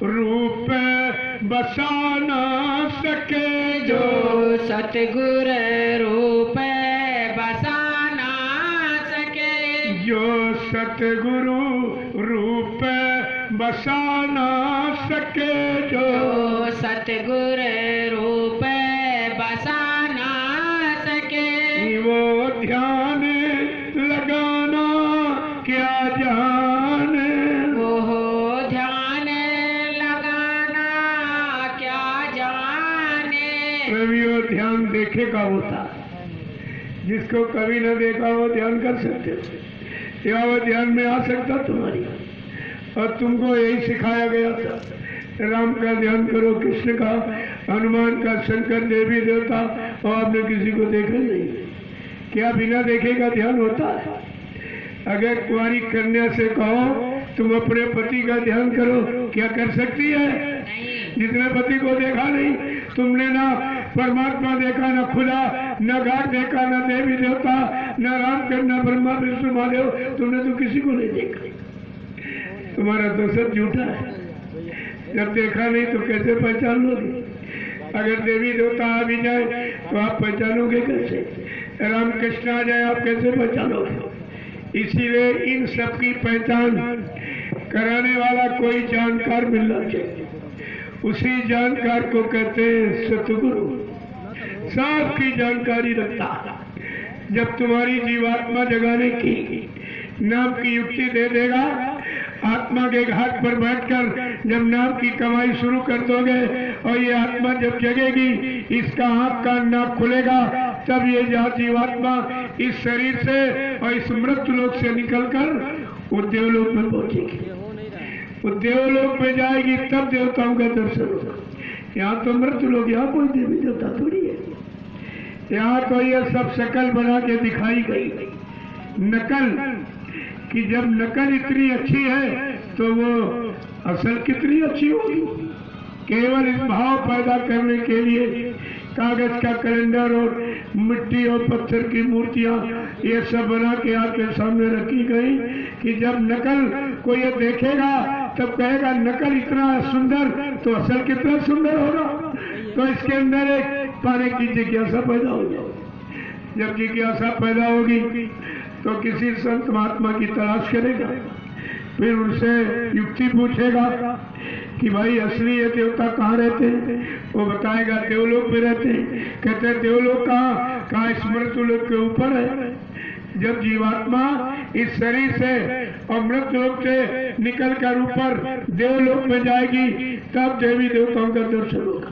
रूप बसा ना सके, जो सतगुर रूप बसा ना सके, जो सतगुरु रूप बसा ना सके, जो सतगुर रूप बसा ना सके, वो ध्यान लगाना क्या जाने, ओहो ध्यान लगाना क्या जाने, कभी वो ध्यान देखेगा होता है, जिसको कभी न देखा वो ध्यान कर सकते हो, या वो ध्यान में आ सकता तुम्हारी। और तुमको यही सिखाया गया था, राम का ध्यान करो, कृष्ण का, हनुमान का, शंकर, देवी देवता, और आपने किसी को देखा नहीं। क्या बिना देखे का ध्यान होता है? अगर कुंवारी कन्या से कहो तुम अपने पति का ध्यान करो, क्या कर सकती है? जिसने पति को देखा नहीं, तुमने ना परमात्मा देखा, न खुदा, न घाट देखा, न देवी देवता, न राम कृष्ण, न ब्रह्मा विष्णु महादेव, तुमने तो किसी को नहीं देखा। तुम्हारा तो सब झूठा है। जब देखा नहीं तो कैसे पहचान लोगे? अगर देवी देवता आ भी जाए तो आप पहचानोगे कैसे? राम कृष्ण आ जाए आप कैसे पहचानोगे? इसीलिए इन सब की पहचान कराने वाला कोई जानकार मिलना चाहिए। उसी जानकार को कहते हैं सतगुरु। सबकी जानकारी रखता है। जब तुम्हारी जीवात्मा जगाने की नाम की युक्ति दे देगा, आत्मा के घाट पर बैठकर जब नाम की कमाई शुरू कर दोगे और ये आत्मा जब जगेगी, इसका आंख का नाक खुलेगा, तब ये जीवात्मा इस शरीर से और इस मृत्यु लोक से निकलकर उद्देवलोक में पहुंचेगी। उद्देवलोक में जाएगी तब देवताओं का दर्शन होगा। यहाँ तो मृत्यु लोग, यहाँ कोई देवी देवता थोड़ी है। यहाँ तो ये सब शकल बना के दिखाई गई, नकल, कि जब नकल इतनी अच्छी है तो वो असल कितनी अच्छी होगी। केवल इस भाव पैदा करने के लिए कागज का कैलेंडर और मिट्टी और पत्थर की मूर्तियां ये सब बना के आपके सामने रखी गई कि जब नकल को ये देखेगा तब कहेगा नकल इतना सुंदर तो असल कितना सुंदर होगा। तो इसके अंदर एक पाने की जिज्ञासा पैदा होगी। जब जिज्ञासा पैदा होगी तो किसी संत महात्मा की तलाश करेगा, फिर उनसे युक्ति पूछेगा कि भाई असली ये देवता कहाँ रहते हैं। वो बताएगा देवलोक में रहते हैं। कहते हैं देवलोक कहाँ इस मृत्युलोक के ऊपर है। जब जीवात्मा इस शरीर से और मृत्युलोक से निकल कर ऊपर देवलोक में जाएगी तब देवी देवताओं का दर्शन होगा।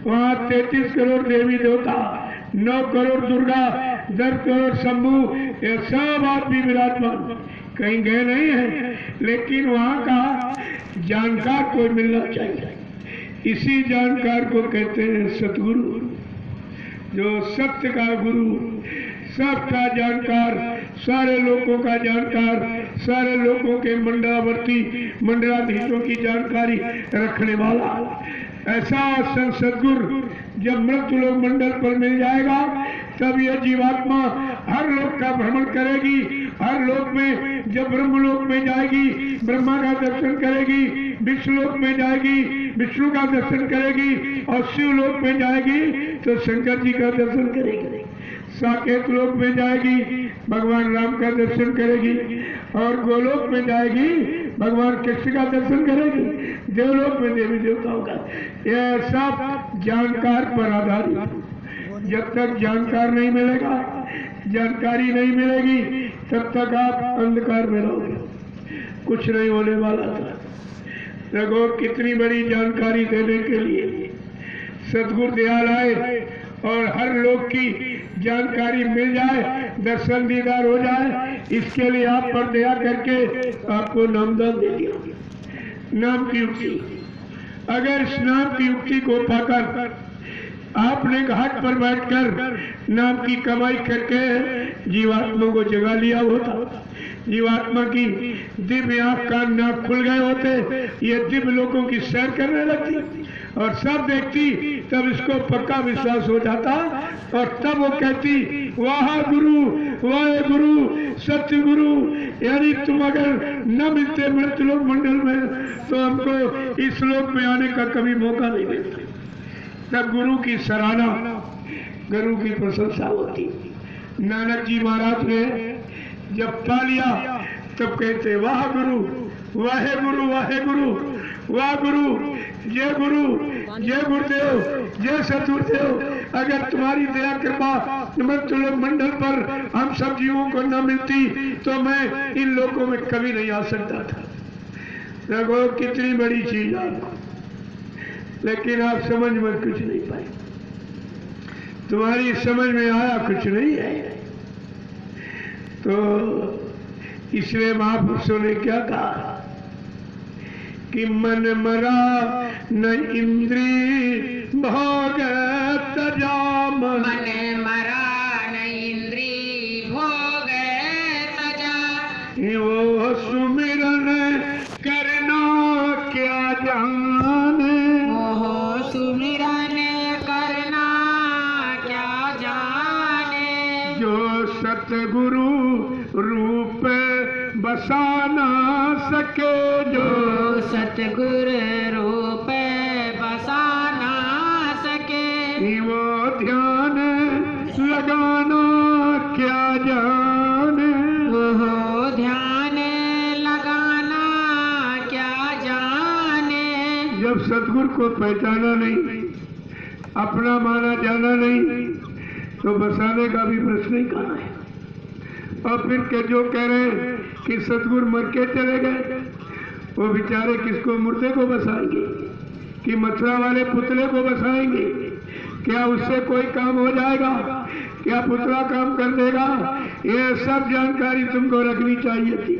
वहाँ 33 करोड़ देवी देवता, 9 करोड़ दुर्गा, 10 करोड़ शंभू, ये सब आदमी विराजमान कहीं गए नहीं है, लेकिन वहाँ का जानकार कोई मिलना चाहिए। इसी जानकार को कहते हैं सतगुरु, जो सत्य का गुरु, सबका जानकार, सारे लोगों का जानकार, सारे लोगों के मंडलावर्ती मंडलाधीशों की जानकारी रखने वाला। ऐसा सदगुरु जब मृत्युलोक मंडल पर मिल जाएगा तब यह जीवात्मा हर लोक का भ्रमण करेगी। हर लोक में जब ब्रह्मलोक में जाएगी ब्रह्मा का दर्शन करेगी, विष्णुलोक में जाएगी विष्णु का दर्शन करेगी, और शिवलोक में जाएगी तो शंकर जी का दर्शन करेगी। साकेत लोक में जाएगी भगवान राम का दर्शन करेगी, और गोलोक में जाएगी भगवान कृष्ण का दर्शन करेगी, देवलोक में देवी देवताओं का। यह सब जानकार पर आधारित। जब तक जानकार नहीं मिलेगा, जानकारी नहीं मिलेगी, तब तक आप अंधकार में रहोगे, कुछ नहीं होने वाला था। देखो कितनी बड़ी जानकारी देने के लिए सतगुरु दयाल आए और हर लोग की जानकारी मिल जाए, दर्शन दीदार हो जाए। इसके लिए आप पर दया करके आपको नामदान दे दिया। नाम की युक्ति, अगर इस नाम की युक्ति को पाकर आपने घाट पर बैठकर नाम की कमाई करके जीवात्मा को जगा लिया होता, जीवात्मा की दिव्य आंख कान नाक खुल गए होते, ये दिव्य लोगों की सैर करने लगती और सब देखती, तब इसको पक्का विश्वास हो जाता और तब वो कहती वाह गुरु, वाह गुरु, सत्य गुरु। यानी तुम अगर न मिलते मृत्युलोक मंडल में तो हमको इस लोक में आने का कभी मौका नहीं मिलता। तब गुरु की सराहना, गुरु की प्रशंसा होती। नानक जी महाराज ने जब पा लिया तब कहते वाह गुरु, वाहे गुरु, वाहे गुरु, वाह गुरु, जय गुरु, जय गुरुदेव, जय सतगुरुदेव। अगर तुम्हारी दया कृपा मृत्युलोक मंडल पर हम सब जीवों को न मिलती तो मैं इन लोगों में कभी नहीं आ सकता था। देखो कितनी बड़ी चीज आपको, लेकिन आप समझ में कुछ नहीं पाए, तुम्हारी समझ में आया कुछ नहीं है। तो इसलिए महापुरुषों ने क्या कहा कि मन मरा न इंद्री भोग तजा, मन मरा न इंद्री भोग तजा, वो सुमिरन करना क्या जाने, वो सुमिरन करना क्या जाने, जो सतगुरु रूप बसा ना सके, जो सतगुरु रूप बसा ना सके, वो ध्यान लगाना क्या जाने, वो ध्यान लगाना क्या जाने। जब सतगुरु को पहचाना नहीं, अपना माना जाना नहीं, तो बसाने का भी प्रश्न ही कहाँ है। और फिर के जो कह रहे हैं कि सतगुरु मर के चले गए, वो बेचारे किसको, मुर्दे को बसाएंगे कि मथुरा वाले पुतले को बसाएंगे? क्या उससे कोई काम हो जाएगा? क्या पुतला काम कर देगा? ये सब जानकारी तुमको रखनी चाहिए थी।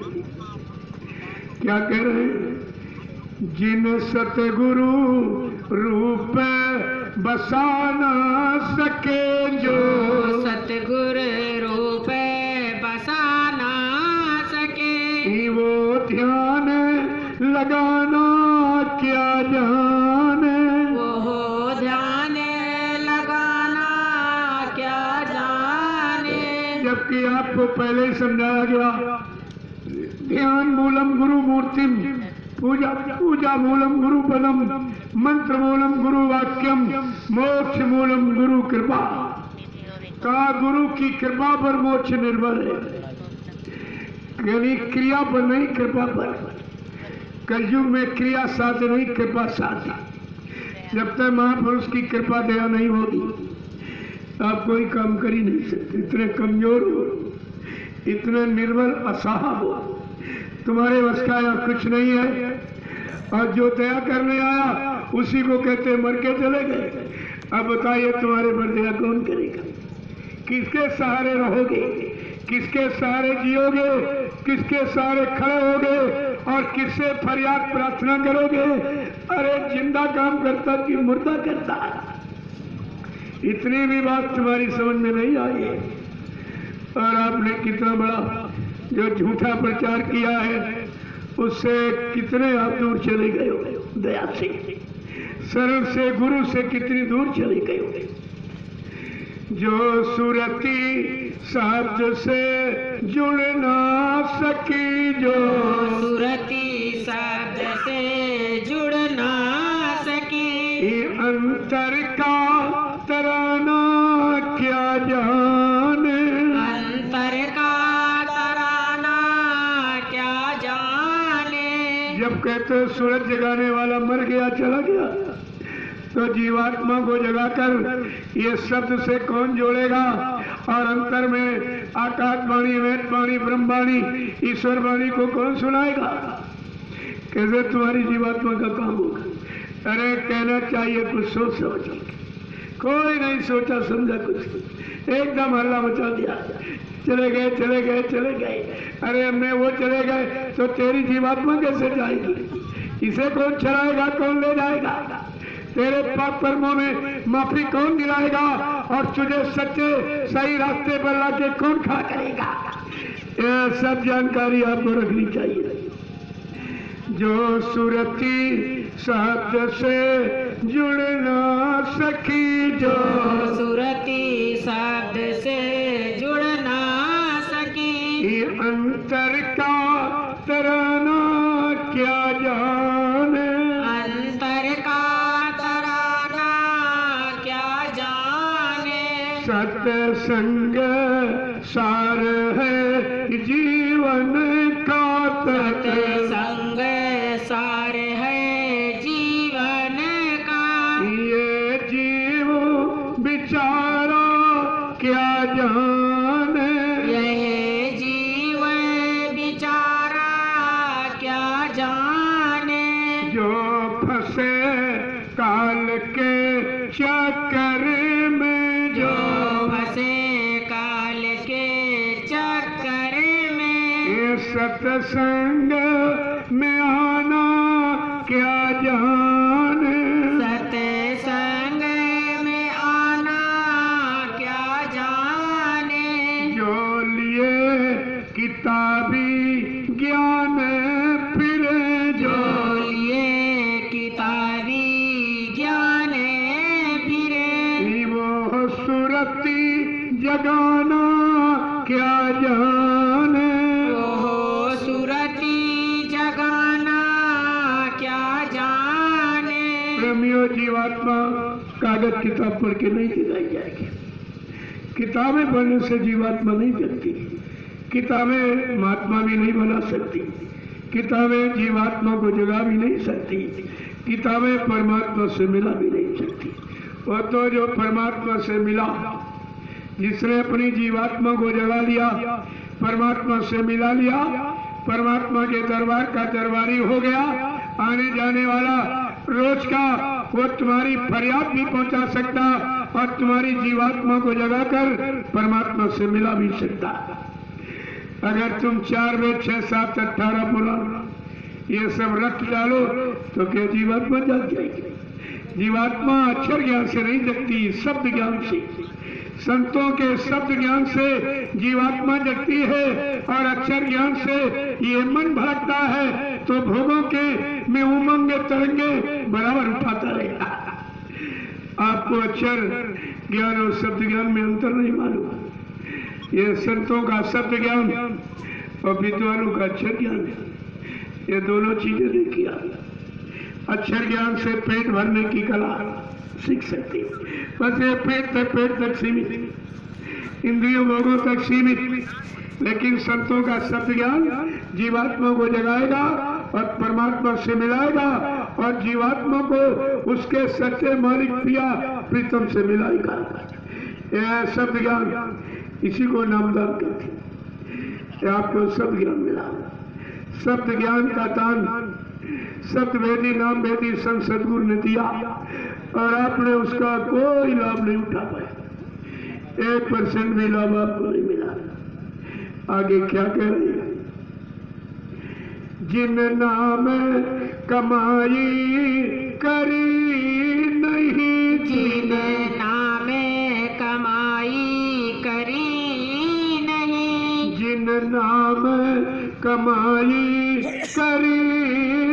क्या कह रहे हैं? जिन सतगुरु रूप बसा ना सके, जो सतगुरु रूप बसा ना सके, वो ध्यान लगाना क्या जाने, वो ध्यान लगाना पहले ही समझाया गया। ध्यान मूलम गुरु मूर्तिम, पूजा पूजा मूलम गुरु पदम, मंत्र मूलम गुरु वाक्यम, मोक्ष मूलम गुरु कृपा। कहा गुरु की कृपा पर मोक्ष निर्भर है, यानी क्रिया पर नहीं, कृपा पर। कलयुग में क्रिया साथ नहीं, कृपा साथ। जब तक महापुरुष की कृपा दया नहीं होगी आप कोई काम कर ही नहीं सकते। इतने कमजोर हो, इतने निर्बल असहाय हो, तुम्हारे वश का यहाँ कुछ नहीं है। और जो दया करने आया उसी को कहते मर के चले गए। अब बताइए तुम्हारे पर दया कौन करेगा? किसके सहारे रहोगे, किसके सहारे जियोगे, किसके सहारे खड़े होगे और किससे फरियाद प्रार्थना करोगे? अरे जिंदा काम करता कि मुर्दा करता? इतनी भी बात तुम्हारी समझ में नहीं आई है। और आपने कितना बड़ा जो झूठा प्रचार किया है उससे कितने आप दूर चले गए हो। दया से, शरण से, गुरु से कितनी दूर चले गए हो। जो सुरती शब्द से जुड़ ना सकी, जो सुरती शब्द से जुड़ ना सकी, अंतर का तराना क्या जाने, अंतर का तराना क्या जाने। जब कहते सूरज जगाने वाला मर गया, चला गया, तो जीवात्मा को जगाकर ये शब्द से कौन जोड़ेगा? और अंतर में आकाशवाणी, वेदवाणी, ब्रह्मवाणी, ईश्वरवाणी को कौन सुनाएगा? कैसे तुम्हारी जीवात्मा का काम होगा? अरे कहना चाहिए कुछ सोच समझ के, कोई नहीं सोचा समझा कुछ, एकदम हल्ला मचा दिया, चले गए चले गए चले गए। अरे हमने वो चले गए तो तेरी जीवात्मा कैसे जाएगी? इसे कौन चलाएगा, कौन ले जाएगा? तेरे पाप कर्मों में माफी कौन दिलाएगा और तुझे सच्चे सही रास्ते पर लाके कौन खड़ा करेगा? यह सब जानकारी आपको रखनी चाहिए। जो सुरती शब्द से जुड़ ना सकी, जो सुरती शब्द से जुड़ ना सकी, अंतर का तराना क्या जाने, अंतर का तराना क्या जाने। सत्संग सार है जीवन का, सत्संग सार है जीवन का, ये जीव बिचारा क्या जाने, यह जीव बिचारा क्या जाने। जो फंसे काल के चक्कर में, जो फंसे काल के चक्कर में, ये सत्संग में आना क्या जाने, सत्संग में आना क्या जाने। जो लिए किताबी ज्ञान फिरे, जो लिए किताबी ज्ञान फिरे, वो सुरती जगाना क्या जाने, वो सुरती जगाना क्या जाने। प्रेमियों, जीवात्मा कागज किताब पढ़ के नहीं जगाई जाएगी। किताबें पढ़ने से जीवात्मा नहीं जगती, किताबें महात्मा भी नहीं बना सकती, किताबें जीवात्मा को जगा भी नहीं सकती, किताबें परमात्मा से मिला भी नहीं सकती। वो तो जो परमात्मा से मिला, जिसने अपनी जीवात्मा को जगा लिया, परमात्मा से मिला लिया, परमात्मा के दरबार का दरबारी हो गया, आने जाने वाला रोज का वो तुम्हारी फरियाद भी पहुंचा सकता और तुम्हारी जीवात्मा को जगाकर परमात्मा से मिला भी सकता। अगर तुम 4 वेद 6 7 18 पुराण ये सब रट डालो तो क्या जीवात्मा जाग जाएगी? जीवात्मा अक्षर ज्ञान से नहीं जगती, शब्द ज्ञान से। संतों के शब्द ज्ञान से जीवात्मा जगती है और अक्षर ज्ञान से ये मन भटकता है तो भोगों के में उमंग तरंगे बराबर उठाता रहेगा। आपको अक्षर ज्ञान और शब्द ज्ञान में अंतर नहीं मालूम। ये संतों का शब्द ज्ञान और विद्वानों का अक्षर ज्ञान, ये दोनों चीजें देखी आप। अक्षर ज्ञान से पेट भरने की कला सीख सकते, बस ये पेट तक सीमित, इंद्रियों भोगों तक सीमित। लेकिन संतों का शब्द ज्ञान जीवात्मा को जगाएगा और परमात्मा से मिलाएगा और जीवात्मा को उसके सच्चे मालिक प्रिया प्रीतम से मिलाएगा। यह शब्द ज्ञान, इसी को नामदान कहते हैं। आपको शब्द ज्ञान मिला, शब्द ज्ञान का दान शब्द वेदी नाम वेदी संत सदगुरु ने दिया और आपने उसका कोई लाभ नहीं उठा पाया, 1% भी लाभ आपको नहीं मिला। आगे क्या कह रही है? जिन नाम कमाई करी नहीं, जिन नाम कमाई करी नहीं, जिन नाम कमाई करी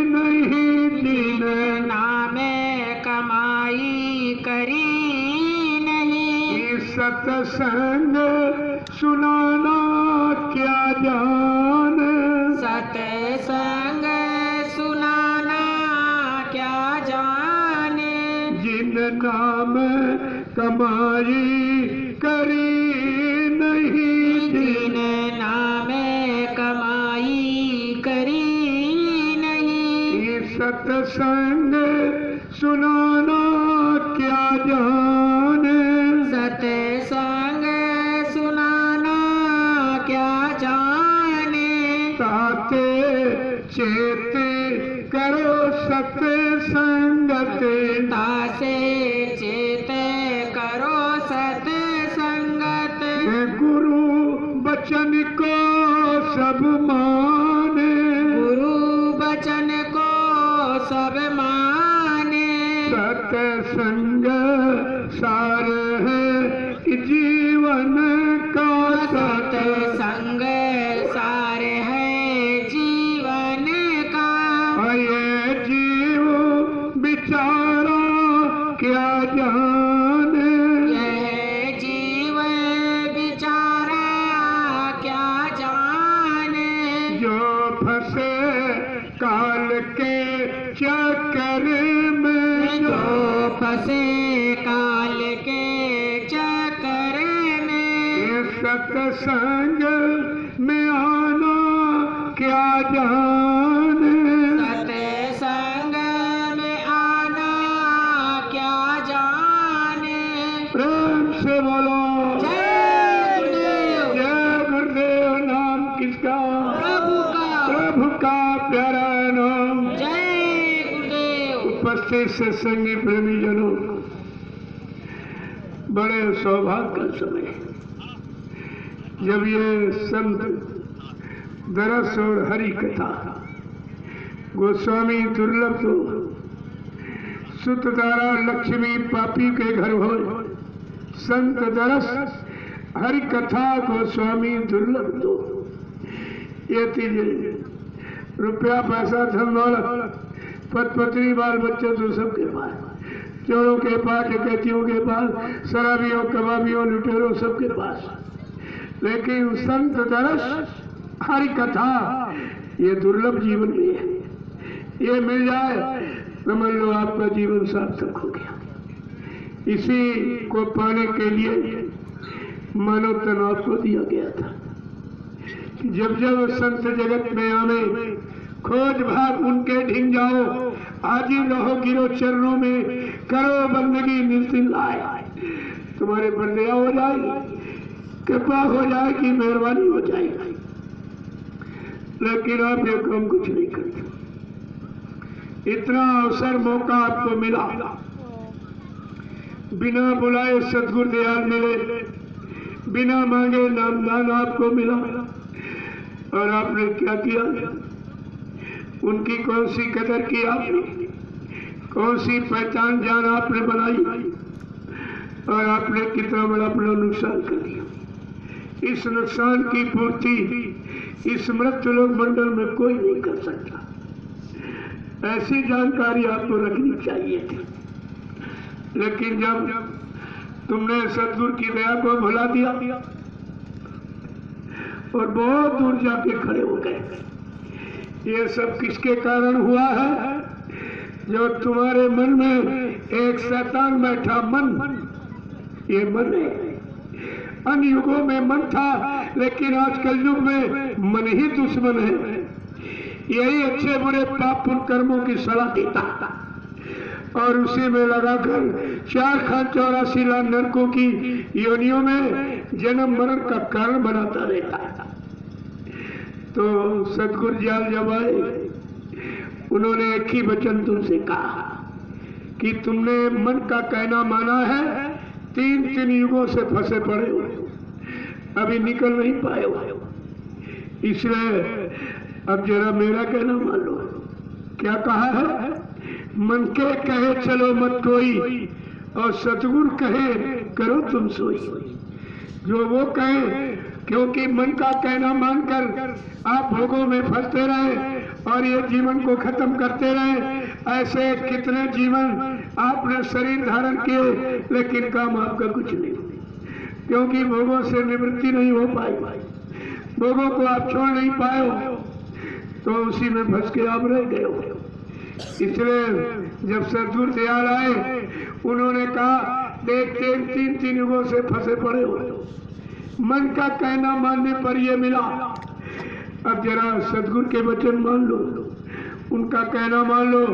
नहीं, जिन नाम कमाई करी नहीं, सत्संग सुनाना क्या जान, सत्संग सुनाना क्या जाने, जिन नाम कमाई करी नहीं, जिन नाम कमाई करी नहीं, सत्संग सुनाना क्या जाने, सत्संग सुनाना क्या जाने, ताते चेते करो सत्संगत, तासे चेत करो सत्संगत, गुरु बचन को सब माने, गुरु बचन को सब माने, सत्संग सार है जीवन का, सत्संग सार है जीवन का, ये जीव बिचारा क्या जाने, यह जीव बिचारा क्या जाने, जो फंसे काल के चक्कर में, जो फंसे काल के चक्कर में, सत्संग में आना क्या जाने, सत्संग में आना क्या जाने, प्रेम से बोलो जय गुरुदेव, जय गुरुदेव। नाम किसका? प्रभु का, प्रभु का प्यारा नाम। जय गुरुदेव। उपस्थित सत्संगी प्रेमी जनों, बड़े सौभाग्य का समय जब ये संत दरस और हरि कथा गोस्वामी दुर्लभ तो सुतदारा लक्ष्मी पापी के घर हो, संत दरस हरि कथा गोस्वामी दुर्लभ तो ये तीजे रुपया पैसा धन दौलत पद पत्नी बाल बच्चे तो सबके पास, चोरों के पास, डकैतियों के पास, शराबियों कबाबियों लुटेरों सबके पास, लेकिन संत दरस हरि कथा ये दुर्लभ जीवन में है। ये मिल जाए समझ लो आपका जीवन सार्थक हो गया। इसी को पाने के लिए मानव तन आपको दिया गया था। जब जब संत जगत में आवे खोज भाग उनके ढिंग जाओ, हाजिर रहो गिरो चरणों में, करो बंदगी निर्दिन लाए, तुम्हारे बंदिया हो जाएगी, कृपा हो जाएगी, मेहरबानी हो जाएगी। लेकिन आप ये काम कुछ नहीं करते। इतना अवसर मौका आपको मिला, बिना बुलाए सदगुरु दयाल मिले, बिना मांगे नामदान आपको मिला, और आपने क्या किया? उनकी कौन सी कदर की आपने, कौन सी पहचान जान आपने बनाई, और आपने कितना बड़ा अपना नुकसान कर दिया। इस नुकसान की पूर्ति इस मृत्यु लोक मंडल में कोई नहीं कर सकता। ऐसी जानकारी आपको रखनी चाहिए थी, लेकिन जब तुमने सदगुरु की दया को भुला दिया, और बहुत दूर जाके खड़े हो गए। ये सब किसके कारण हुआ है? जो तुम्हारे मन में एक शैतान बैठा मन, ये मन है। अन्य युगों में मन था, लेकिन आजकल युग में मन ही दुश्मन है। यही अच्छे बुरे पाप पुण्य कर्मों की सलाह देता और उसी में लगाकर 4 खान 84 लाख नरकों की योनियों में जन्म मरण का कारण बनाता रहता। तो सतगुरु जाल जब आए, उन्होंने एक ही वचन तुमसे कहा कि तुमने मन का कहना माना है, 3 युगों से फंसे पड़े हो, अभी निकल नहीं पाए हो। इसलिए अब जरा मेरा कहना मान लो। क्या कहा है? मन के कहे चलो मत कोई, और सतगुरु कहे करो तुम सोई। जो वो कहे, क्योंकि मन का कहना मानकर आप भोगों में फंसते रहे और ये जीवन को खत्म करते रहे। ऐसे कितने जीवन आपने शरीर धारण किए, लेकिन काम आपका कुछ नहीं, क्योंकि भोगों से निवृत्ति नहीं हो पाई, भोगों को आप छोड़ नहीं पाए हो, तो उसी में फंस के आप रह गए हो। इसलिए जब सतगुरु दयाल आए, उन्होंने कहा देखते 3 युगों से फंसे पड़े हो, मन का कहना मानने पर ये मिला। अब जरा सतगुरु के वचन मान लो, उनका कहना मान लो,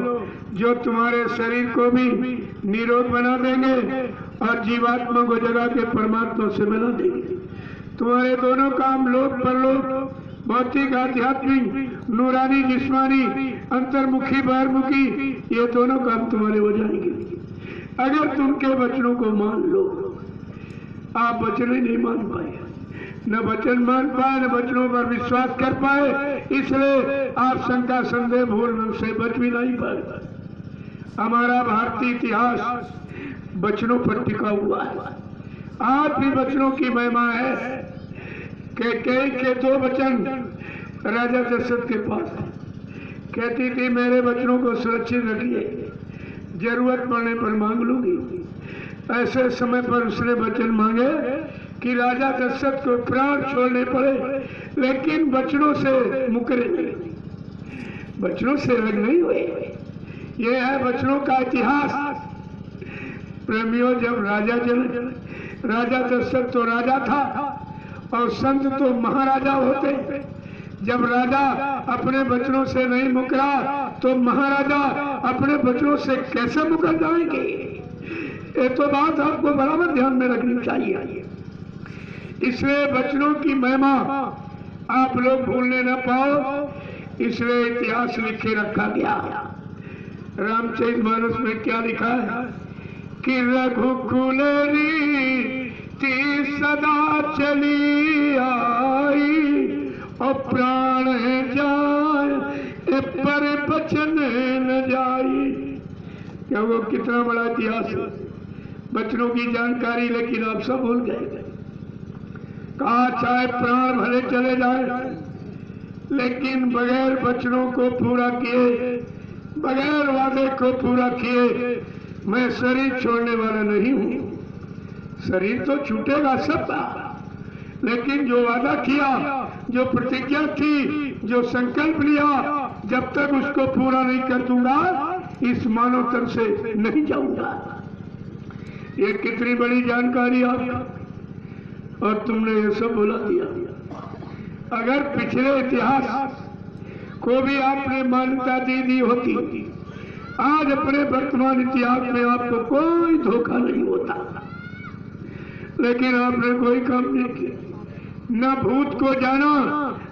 जो तुम्हारे शरीर को भी निरोग बना देंगे और जीवात्मा को जगा के परमात्मा से मिला देंगे। तुम्हारे दोनों काम लोक परलोक, भौतिक आध्यात्मिक, नूरानी जिस्मानी, अंतर्मुखी बाहरमुखी, ये दोनों काम तुम्हारे हो जाएंगे अगर तुम के वचनों को मान लो। आप वचन ही नहीं मान पाए, न वचन मान पाए, न वचनों पर विश्वास कर पाए, इसलिए आप शंका संदेह भूल से बच भी नहीं पाए। हमारा भारतीय इतिहास वचनों पर टिका हुआ है। आज भी वचनों की महिमा है कि कई के 2 वचन राजा दशरथ के पास कहती थी, मेरे वचनों को सुरक्षित रखिए, जरूरत पड़ने पर मांग लूंगी। ऐसे समय पर उसने वचन मांगे कि राजा दशरथ को प्राण छोड़ने पड़े, लेकिन वचनों से मुकरे नहीं, वचनों से अलग नहीं हुए। यह है वचनों का इतिहास। प्रेमियों, जब राजा दशरथ तो राजा था और संत तो महाराजा होते। जब राजा अपने वचनों से नहीं मुकरा, तो महाराजा अपने वचनों से कैसे मुकर जाएंगे? ये तो बात आपको बराबर ध्यान में रखनी चाहिए। इसलिए वचनों की महिमा आप लोग भूलने न पाओ, इसलिए इतिहास लिखे रखा गया। रामचरितमानस में क्या लिखा है कि रघुकुल रीति सदा चली आई, और प्राण जाए पर बचन न जाई। क्या वो कितना बड़ा इतिहास है, बचनों की जानकारी, लेकिन आप सब भूल गए। कहा चाहे प्राण भले चले जाए, लेकिन बगैर वचनों को पूरा किए, बगैर वादे को पूरा किए मैं शरीर छोड़ने वाला नहीं हूं। शरीर तो छूटेगा सबका, लेकिन जो वादा किया, जो प्रतिज्ञा थी, जो संकल्प लिया, जब तक उसको पूरा नहीं कर दूंगा, इस मानव तन से नहीं जाऊंगा। ये कितनी बड़ी जानकारी आपकी, और तुमने ये सब बुला दिया। अगर पिछले इतिहास को भी आपने मान्यता दी होती, आज अपने वर्तमान इतिहास में आपको कोई धोखा नहीं होता, लेकिन आपने कोई काम नहीं किया। न भूत को जाना,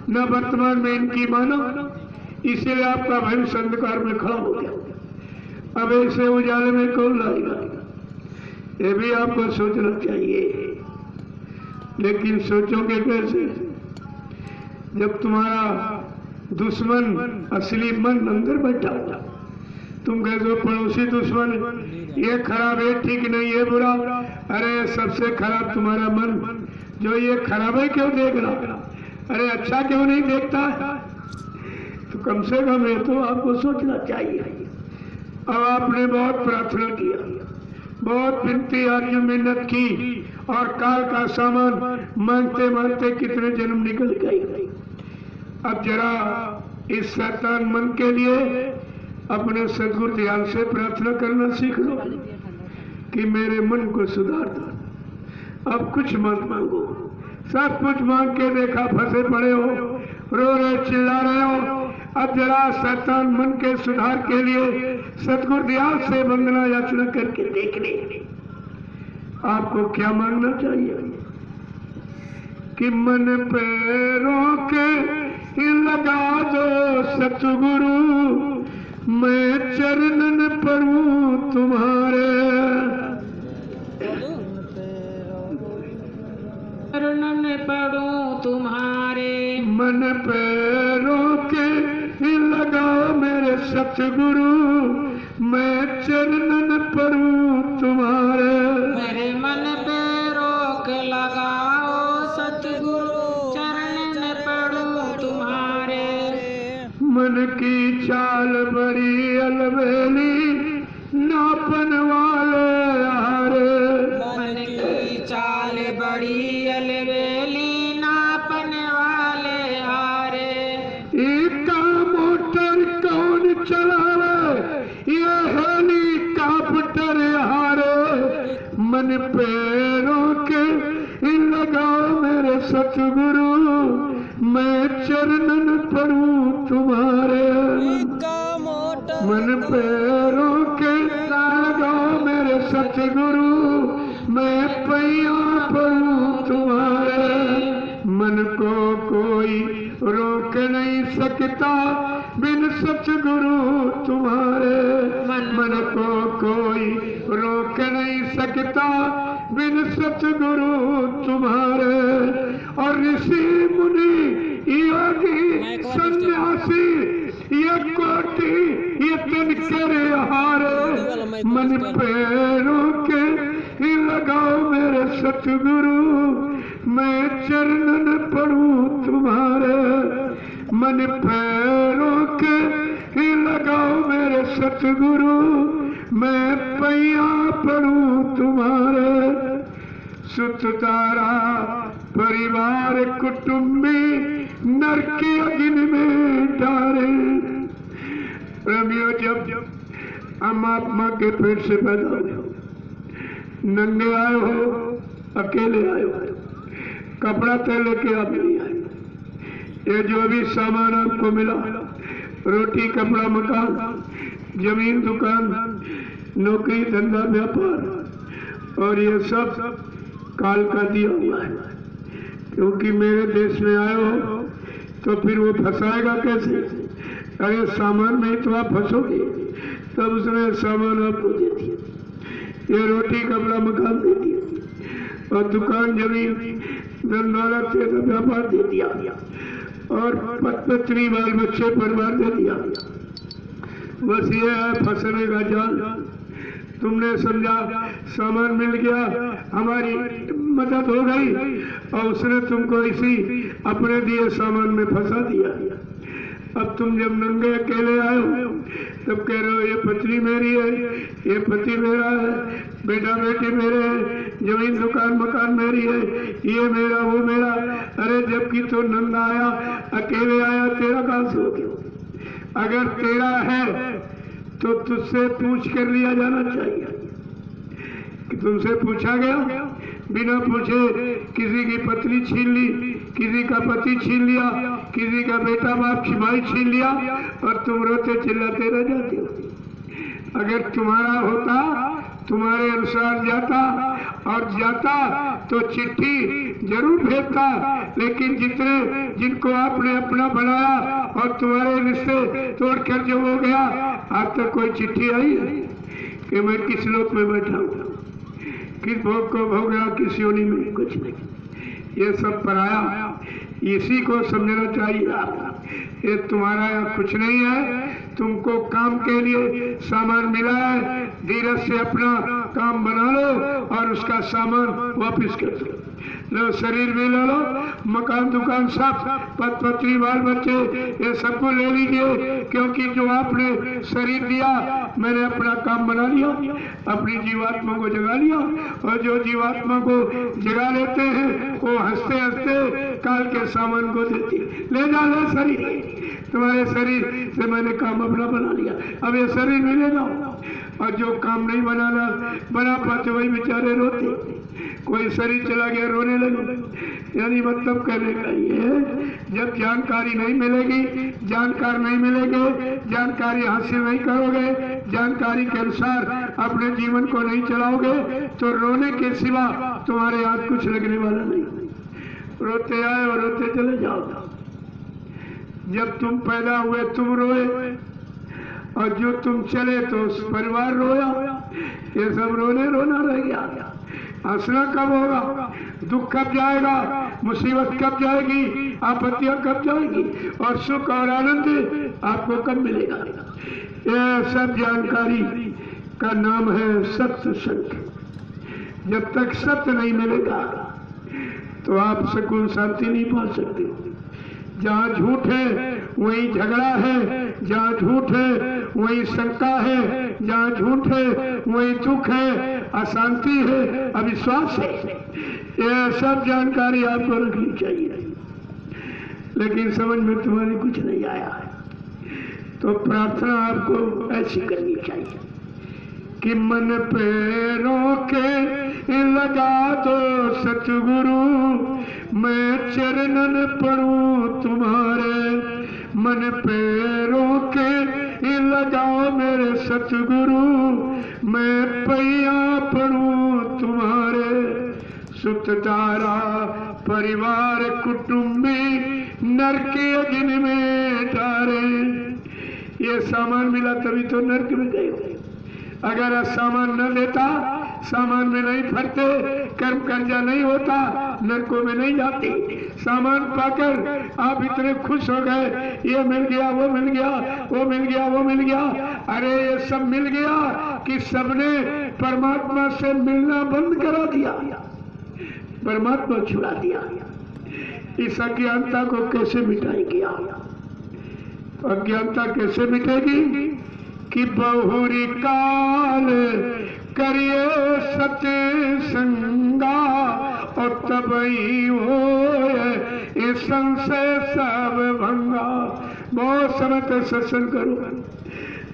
न वर्तमान में इनकी माना, इसलिए आपका भविष्य अंधकार में खड़ा हो गया। अब ऐसे उजाले में कौन लाएगा? ये भी आपको सोचना चाहिए। लेकिन सोचोगे कैसे जब तुम्हारा दुश्मन असली मन अंदर बैठा होता? तुम कहते हो पड़ोसी दुश्मन, ये खराब है, ठीक नहीं, ये बुरा। अरे सबसे खराब तुम्हारा मन, जो ये खराब है क्यों देख रहा? अरे अच्छा क्यों नहीं देखता? तो कम से कम ये तो आपको सोचना चाहिए। अब आपने बहुत प्रार्थना किया, बहुत विनती आर्य मिन्नत की, और काल का सामान मांगते मांगते कितने जन्म निकल गए। अब जरा इस शैतान मन के लिए अपने सदगुरु दयाल से प्रार्थना करना सीख लो कि मेरे मन को सुधार दो। अब कुछ मत मांगो, सब कुछ मांग के देखा फंसे पड़े हो, रो रहे चिल्ला रहे हो। अब जरा शैतान मन के सुधार के लिए सतगुरु दयाल से वंदना याचना करके देख ले आपको क्या मांगना चाहिए कि मन पैरों के लगा दो सतगुरु, मैं चरणन पढ़ूं तुम्हारे। चरणन पढ़ूं तुम्हारे, मन पैरों के लगाओ मेरे सतगुरु, मैं चरणन पढ़ूं तुम्हारे। मेरे मन पे रोक लगाओ सतगुरु, चरणन पढ़ूं तुम्हारे। मन की चाल बड़ी अलबेली, नापन वाले हारे। मन की चाल बड़ी अलबेली, नापन वाले हारे। एक मोटर कौन चलावे, ये हेलीकॉप्टर हारे। मन पैरों के लगाओ मेरे सतगुरु, मैं चरणन पढ़ूं तुम्हारे। मन पैरों के लगाओ मेरे सतगुरु, मैं पैया पढ़ूं तुम्हारे। मन को कोई रोक नहीं सकता बिन सतगुरु तुम्हारे। मन को कोई रोक नहीं सकता बिन सतगुरु तुम्हारे। और ऋषि मुनि योगी सन्यासी ये कोटि ये तिनकर हारे। मन पैरों के लगाओ मेरे सतगुरु, मैं चरणन पढ़ूं तुम्हारे। मन पैरों के लगाओ मेरे सतगुरु, मैं पैया पढ़ूं तुम्हारे। सुत तारा परिवार कुटुंबी नर की अग्नि में डारे। प्रेमियों जब हम आत्मा के पेट से पैदा हुए हो, नंगे आए हो, अकेले आए हो, कपड़ा तय लेके आप नहीं आए। ये जो भी सामान आपको मिला, रोटी कपड़ा मकान जमीन दुकान नौकरी धंधा व्यापार, और ये सब काल का दिया हुआ है। क्योंकि मेरे देश में आए हो तो फिर वो फंसाएगा कैसे? अरे सामान में ही तो आप फंसोगे, तब उसने सामान आपको दे दिया, ये रोटी कपड़ा मकान दे दिया, और दुकान जमीन धन दौलत से व्यापार दे दिया, और पत्नी बाल बच्चे परिवार दे दिया। बस ये है फंसने का जाल। तुमने समझा सामान मिल गया, हमारी मदद हो गई, और उसने तुमको इसी अपने दिए सामान में फंसा दिया। अब तुम जब नंगे अकेले आए हो तब कह रहे हो ये पत्नी मेरी है, ये पति मेरा है, बेटा बेटी मेरे हैं, जमीन दुकान मकान मेरी है, ये मेरा वो मेरा। अरे जबकि तो नंगा आया, अकेले आया, तेरा कहां से हो गया? अगर तेरा है तो तुझसे पूछ कर लिया जाना चाहिए कि तुमसे पूछा गया? बिना पूछे किसी की पत्नी छीन ली, किसी का पति छीन लिया, किसी का बेटा बाप भाई छीन लिया, और तुम रोते चिल्लाते रह जाते हो। अगर तुम्हारा होता, तुम्हारे अनुसार जाता, और जाता तो चिट्ठी जरूर भेजता, लेकिन जिनको आपने अपना बनाया और तुम्हारे रिश्ते तोड़कर जो हो गया, आज तक कोई चिट्ठी आई कि मैं किस लोक में बैठा हूँ, किस भोग को भोग रहा, किस योनि में? कुछ नहीं। ये सब पराया, इसी को समझना चाहिए। ये तुम्हारा यहाँ कुछ नहीं है, तुमको काम के लिए सामान मिला है, धीरज से अपना काम बना लो और उसका सामान वापस कर दो। लो शरीर भी ले लो, मकान दुकान सब, पद पत्नी बाल बच्चे ये सबको ले लीजिए, क्योंकि जो आपने शरीर दिया मैंने अपना काम बना लिया, अपनी जीवात्मा को जगा लिया। और जो जीवात्मा को जगा लेते हैं वो हंसते हंसते काल के सामान को देती, ले जा ले शरीर, तुम्हारे शरीर से मैंने काम अपना बना लिया, अब ये शरीर में ले जाओ। और जो काम नहीं बना पाते वही बेचारे रोते, कोई शरीर चला गया रोने लगे। यानी मतलब कहने का ये जब जानकारी नहीं मिलेगी, जानकार नहीं मिलेंगे, जानकारी हासिल नहीं करोगे, जानकारी के अनुसार अपने जीवन को नहीं चलाओगे तो रोने के सिवा तुम्हारे हाथ कुछ लगने वाला नहीं। रोते आए और रोते चले जाओ। जब तुम पैदा हुए तुम रोए और जो तुम चले तो परिवार रोया, ये सब रोना रह गया। हंसना कब होगा, दुख कब जाएगा, मुसीबत कब जाएगी, आपत्तियां कब जाएगी और सुख और आनंद आपको कब मिलेगा। यह सब जानकारी का नाम है सत्संग। जब तक सत्य नहीं मिलेगा तो आप सुकून शांति नहीं पा सकते। जहाँ झूठ है वहीं झगड़ा है, जहाँ झूठ है वहीं शंका है, जहाँ झूठ है वहीं दुख है, अशांति है, अविश्वास है। यह सब जानकारी आपको रखनी चाहिए, लेकिन समझ में तुम्हारी कुछ नहीं आया है तो प्रार्थना आपको ऐसी करनी चाहिए कि मन पे रोके लगा दो सतगुरु, मैं चरणन पढ़ूं तुम्हारे। मन पे रोके लगाओ मेरे सतगुरु, मैं पैया पढ़ूं तुम्हारे। सुतदारा परिवार कुटुंबी नरक अग्नि में डारे। ये सामान मिला तभी तो नरक में गए। अगर सामान न लेता, सामान में नहीं भरते, कर्म कर्जा नहीं होता, नरकों में नहीं जाती। सामान पाकर आप इतने खुश हो गए, ये मिल गया, वो मिल गया, वो मिल गया, वो मिल गया। अरे ये सब मिल गया कि सबने परमात्मा से मिलना बंद करा दिया, परमात्मा छुड़ा दिया। इस अज्ञानता को कैसे मिटाएंगे आप? अज्ञानता कैसे मिटेगी कि बहुरी काल करिए सत्संगा और तबई हो ये संशय सब भंगा। बहुत समय तक सत्संग करो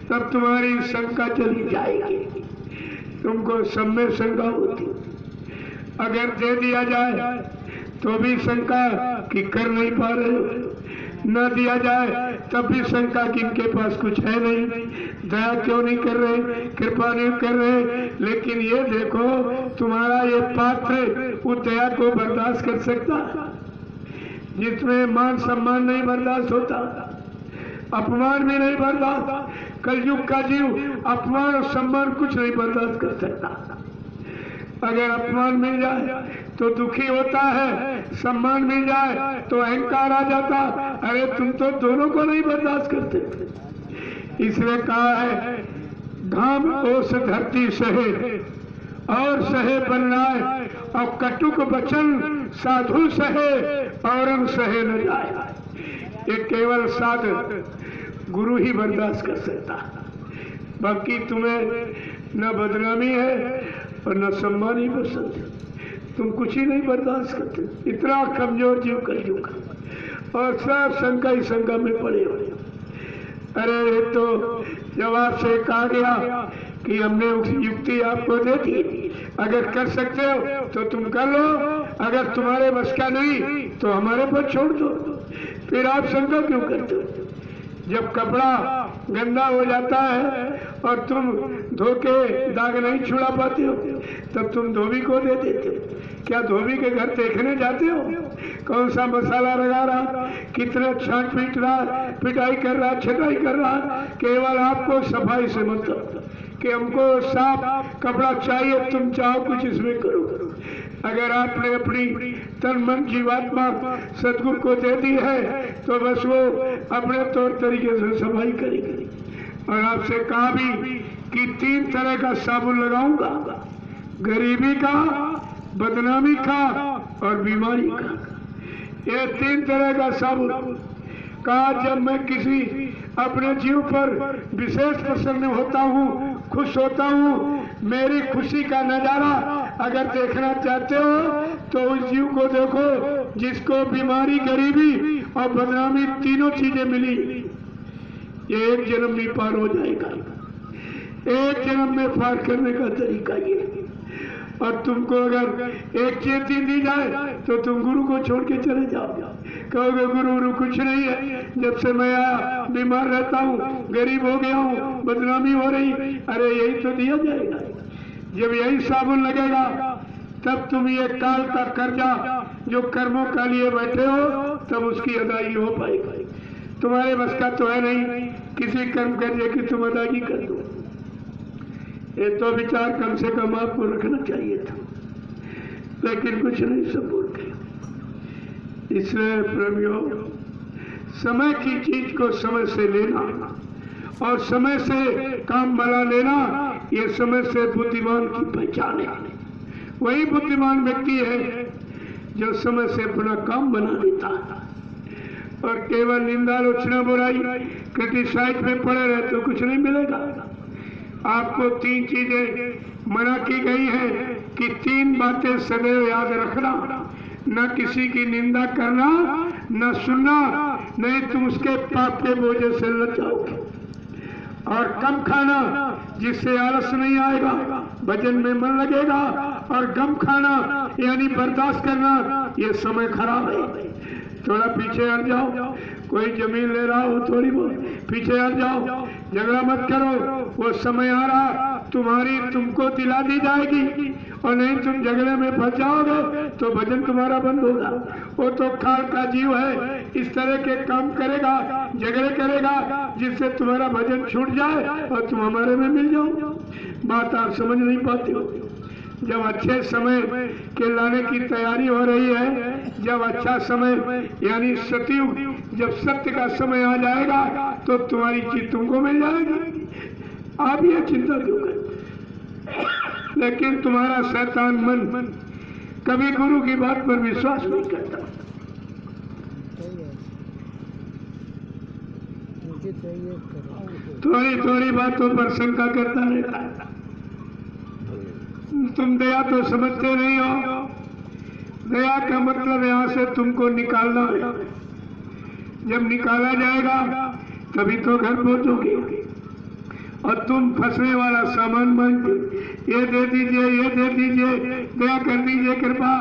तब तुम्हारी शंका चली जाएगी। तुमको सब में शंका होती, अगर दे दिया जाए तो भी शंका कि कर नहीं पा रहे हो, न दिया जाए तब भी शंका कि इनके पास कुछ है नहीं, दया क्यों नहीं कर रहे, कृपा नहीं कर रहे। लेकिन ये देखो तुम्हारा ये पात्र उस दया को बर्दाश्त कर सकता, जिसमें मान सम्मान नहीं बर्दाश्त होता, अपमान भी नहीं बर्दाश्त। कलयुग का जीव अपमान और सम्मान कुछ नहीं बर्दाश्त कर सकता। अगर अपमान मिल जाए तो दुखी होता है, सम्मान मिल जाए तो अहंकार आ जाता। अरे तुम तो दोनों को नहीं बर्दाश्त करते। इसलिए कहा है घाम ओस धरती सहे और सहे बनाए, और कटुक वचन साधु सहे और सहे न जाए। ये केवल साधु गुरु ही बर्दाश्त कर सकता, बाकी तुम्हें न बदनामी है और न सम्मान ही पसंद है। तुम कुछ ही नहीं बर्दाश्त करते। इतना कमजोर जीव कलयुग और सब शंका ही शंका में पड़े हुए। अरे तो जवाब से कहा गया कि हमने युक्ति आपको दे दी, अगर कर सकते हो तो तुम कर लो, अगर तुम्हारे बस का नहीं तो हमारे पर छोड़ दो। फिर आप शंका क्यों करते हो? जब कपड़ा गंदा हो जाता है और तुम धो के दाग नहीं छुड़ा पाते हो तब तुम धोबी को दे देते हो। क्या धोबी के घर देखने जाते हो कौन सा मसाला लगा रहा, कितना छांट पीट रहा, पिटाई कर रहा, छटाई कर रहा? केवल आपको सफाई से मतलब कि हमको साफ कपड़ा चाहिए, तुम चाहो कुछ इसमें करो। अगर आपने अपनी तन मन जीवात्मा सदगुरु को दे दी है तो बस वो अपने तौर तरीके से सफाई करेगी। और आपसे कहा भी कि 3 तरह का साबुन लगाऊंगा, गरीबी का, बदनामी का और बीमारी का। ये 3 तरह का साबुन कहा। जब मैं किसी अपने जीव पर विशेष प्रसन्न होता हूँ, खुश होता हूँ, मेरी खुशी का नजारा अगर देखना चाहते हो तो उस जीव को देखो जिसको बीमारी, गरीबी और बदनामी तीनों चीजें मिली। ये एक जन्म में पार हो जाएगा। एक जन्म में पार करने का तरीका ये। और तुमको अगर एक चेती दी जाए तो तुम गुरु को छोड़ के चले जाओ, कहोगे गुरु कुछ नहीं है, जब से मैं आया बीमार रहता हूँ, गरीब हो गया हूँ, बदनामी हो रही। अरे यही तो दिया जाएगा। जब यही साबुन लगेगा तब तुम ये काल का कर्जा जो कर्मों का लिए बैठे हो तब उसकी अदायगी हो पाएगी। तुम्हारे बस का तो है नहीं किसी कर्म कर्जे की तुम अदायगी कर दो। ये तो विचार कम से कम आपको रखना चाहिए था, लेकिन कुछ नहीं, सब भूल गए। इसलिए प्रेमियों, समय की चीज को समय से लेना और समय से काम बना लेना, ये समय से बुद्धिमान की पहचान है। वही बुद्धिमान व्यक्ति है जो समय से अपना काम बना लेता है। और केवल निंदा, आलोचना, बुराई, क्रिटिसाइज में पड़े रहे तो कुछ नहीं मिलेगा। आपको 3 चीजें मना की गई हैं कि 3 बातें सदैव याद रखना। न किसी की निंदा करना, न सुनना, नहीं तुम उसके पाप के बोझे से लग जाओगे। और कम खाना, जिससे आलस नहीं आएगा, भजन में मन लगेगा। और गम खाना यानी बर्दाश्त करना, ये समय खराब है। थोड़ा पीछे हट जाओ। कोई जमीन ले रहा हो थोड़ी बहुत, पीछे हट जाओ। झगड़ा मत करो, वो समय आ रहा तुम्हारी तुमको दिला दी जाएगी। और नहीं तुम झगड़े में फंस जाओगे तो भजन तुम्हारा बंद होगा। वो तो काल का जीव है, इस तरह के काम करेगा, झगड़े करेगा, जिससे तुम्हारा भजन छूट जाए और तुम हमारे में मिल जाओ। बात आप समझ नहीं पाते हो। जब अच्छे समय के लाने की तैयारी हो रही है, जब अच्छा समय यानी सतयुग, जब सत्य का समय आ जाएगा तो तुम्हारी चीज तुमको मिल जाएगी। आप ये चिंता क्यों करते? लेकिन तुम्हारा शैतान मन कभी गुरु की बात पर विश्वास नहीं करता। थोड़ी थोड़ी बातों पर शंका करता रहता है। तुम दया तो समझते नहीं हो। दया का मतलब यहाँ से तुमको निकालना है। जब निकाला जाएगा तभी तो घर पहुंचोगे। और तुम फंसने वाला सामान मांगते, ये दे दीजिए, ये दे दीजिए, दया कर दीजिए, कृपा।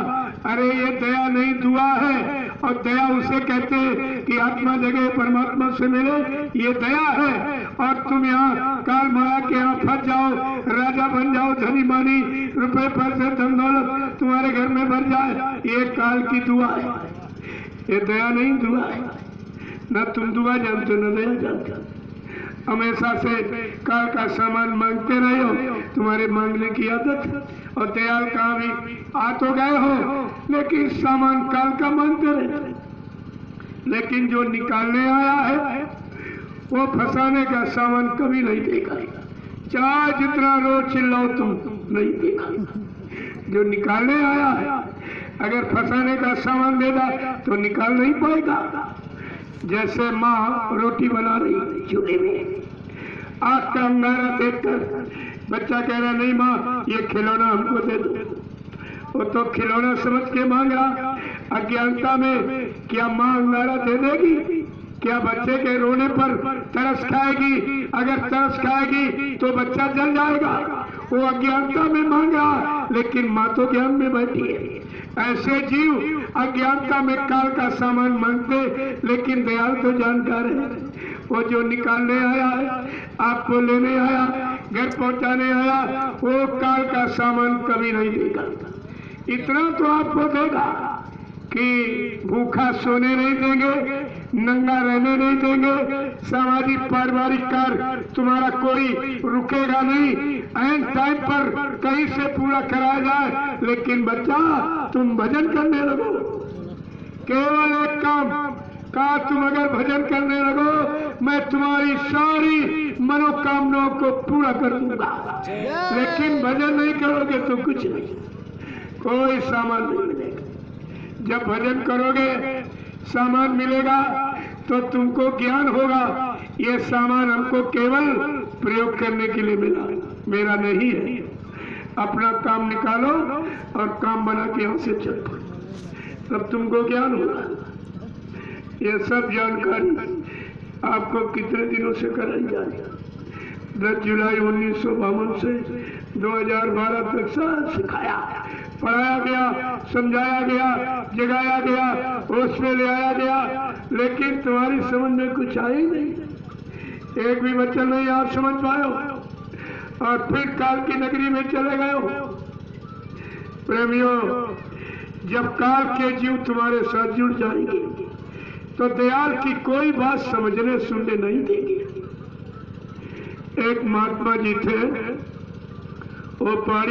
अरे ये दया नहीं, दुआ है। और दया उसे कहते हैं कि आत्मा जगह परमात्मा से मिले, ये दया है। और तुम यहाँ काल माया के यहाँ फंस जाओ, राजा बन जाओ, धनी मानी, रुपए पैसे धन दौलत तुम्हारे घर में भर जाए, ये काल की दुआ है। ये दया नहीं, दुआ है। न तुम दुआ जानते न दया जानते। हमेशा से काल का सामान मांगते रहे हो, तुम्हारे मांगने की आदत। और दयाल का भी आ तो गए हो, लेकिन सामान काल का मांगते रहे। लेकिन जो निकालने आया है वो फंसाने का सामान कभी नहीं देगा। चाहे जितना रोज चिल्लाओ तुम नहीं देगा। जो निकालने आया है अगर फंसाने का सामान देगा तो निकाल नहीं पाएगा। जैसे माँ रोटी बना रही चूल्हे में, आग का अंगारा देखकर बच्चा कह रहा नहीं माँ ये खिलौना हमको दे दो। वो तो खिलौना समझ के मांग रहा। अज्ञानता में क्या माँ अंगारा दे देगी? क्या बच्चे के रोने पर तरस खाएगी? अगर तरस खाएगी तो बच्चा जल जाएगा। वो अज्ञानता में मांग रहा, लेकिन माँ तो ज्ञान में बैठी है। ऐसे जीव अज्ञानता में काल का सामान मांगते, लेकिन दयाल तो जानकार है। वो जो निकालने आया है, आपको लेने आया, घर पहुंचाने आया, वो काल का सामान कभी नहीं देगा। इतना तो आपको देगा कि भूखा सोने नहीं देंगे, नंगा रहने नहीं देंगे, सामाजिक पारिवारिक कार्य तुम्हारा कोई रुकेगा नहीं। एंड टाइम पर कहीं से पूरा कराया जाए, लेकिन बच्चा तुम भजन करने लगो। केवल एक काम, कहा तुम अगर भजन करने लगो मैं तुम्हारी सारी मनोकामनाओं को पूरा कर दूंगा, लेकिन भजन नहीं करोगे तो कुछ नहीं, कोई सामान नहीं मिलेगा। जब भजन करोगे सामान मिलेगा तो तुमको ज्ञान होगा, ये सामान हमको केवल प्रयोग करने के लिए मिला, मेरा नहीं है। अपना काम निकालो और काम बना के यहाँ से चल पड़ो, तब तुमको ज्ञान होगा। ये सब जानकारी आपको कितने दिनों से कराई जाए? 10 जुलाई 1952 से 2012 तक सब सिखाया, पढ़ाया गया, समझाया गया, जगाया गया, होश में ले आया गया, लेकिन तुम्हारी समझ में कुछ आया ही नहीं। एक भी बच्चा नहीं आप समझ पाए और फिर काल की नगरी में चले गए हो। प्रेमियों, जब काल के जीव तुम्हारे साथ जुड़ जाएंगे तो दयाल की कोई बात समझने सुनने नहीं देंगे। एक महात्मा जी थे, वो पहाड़ी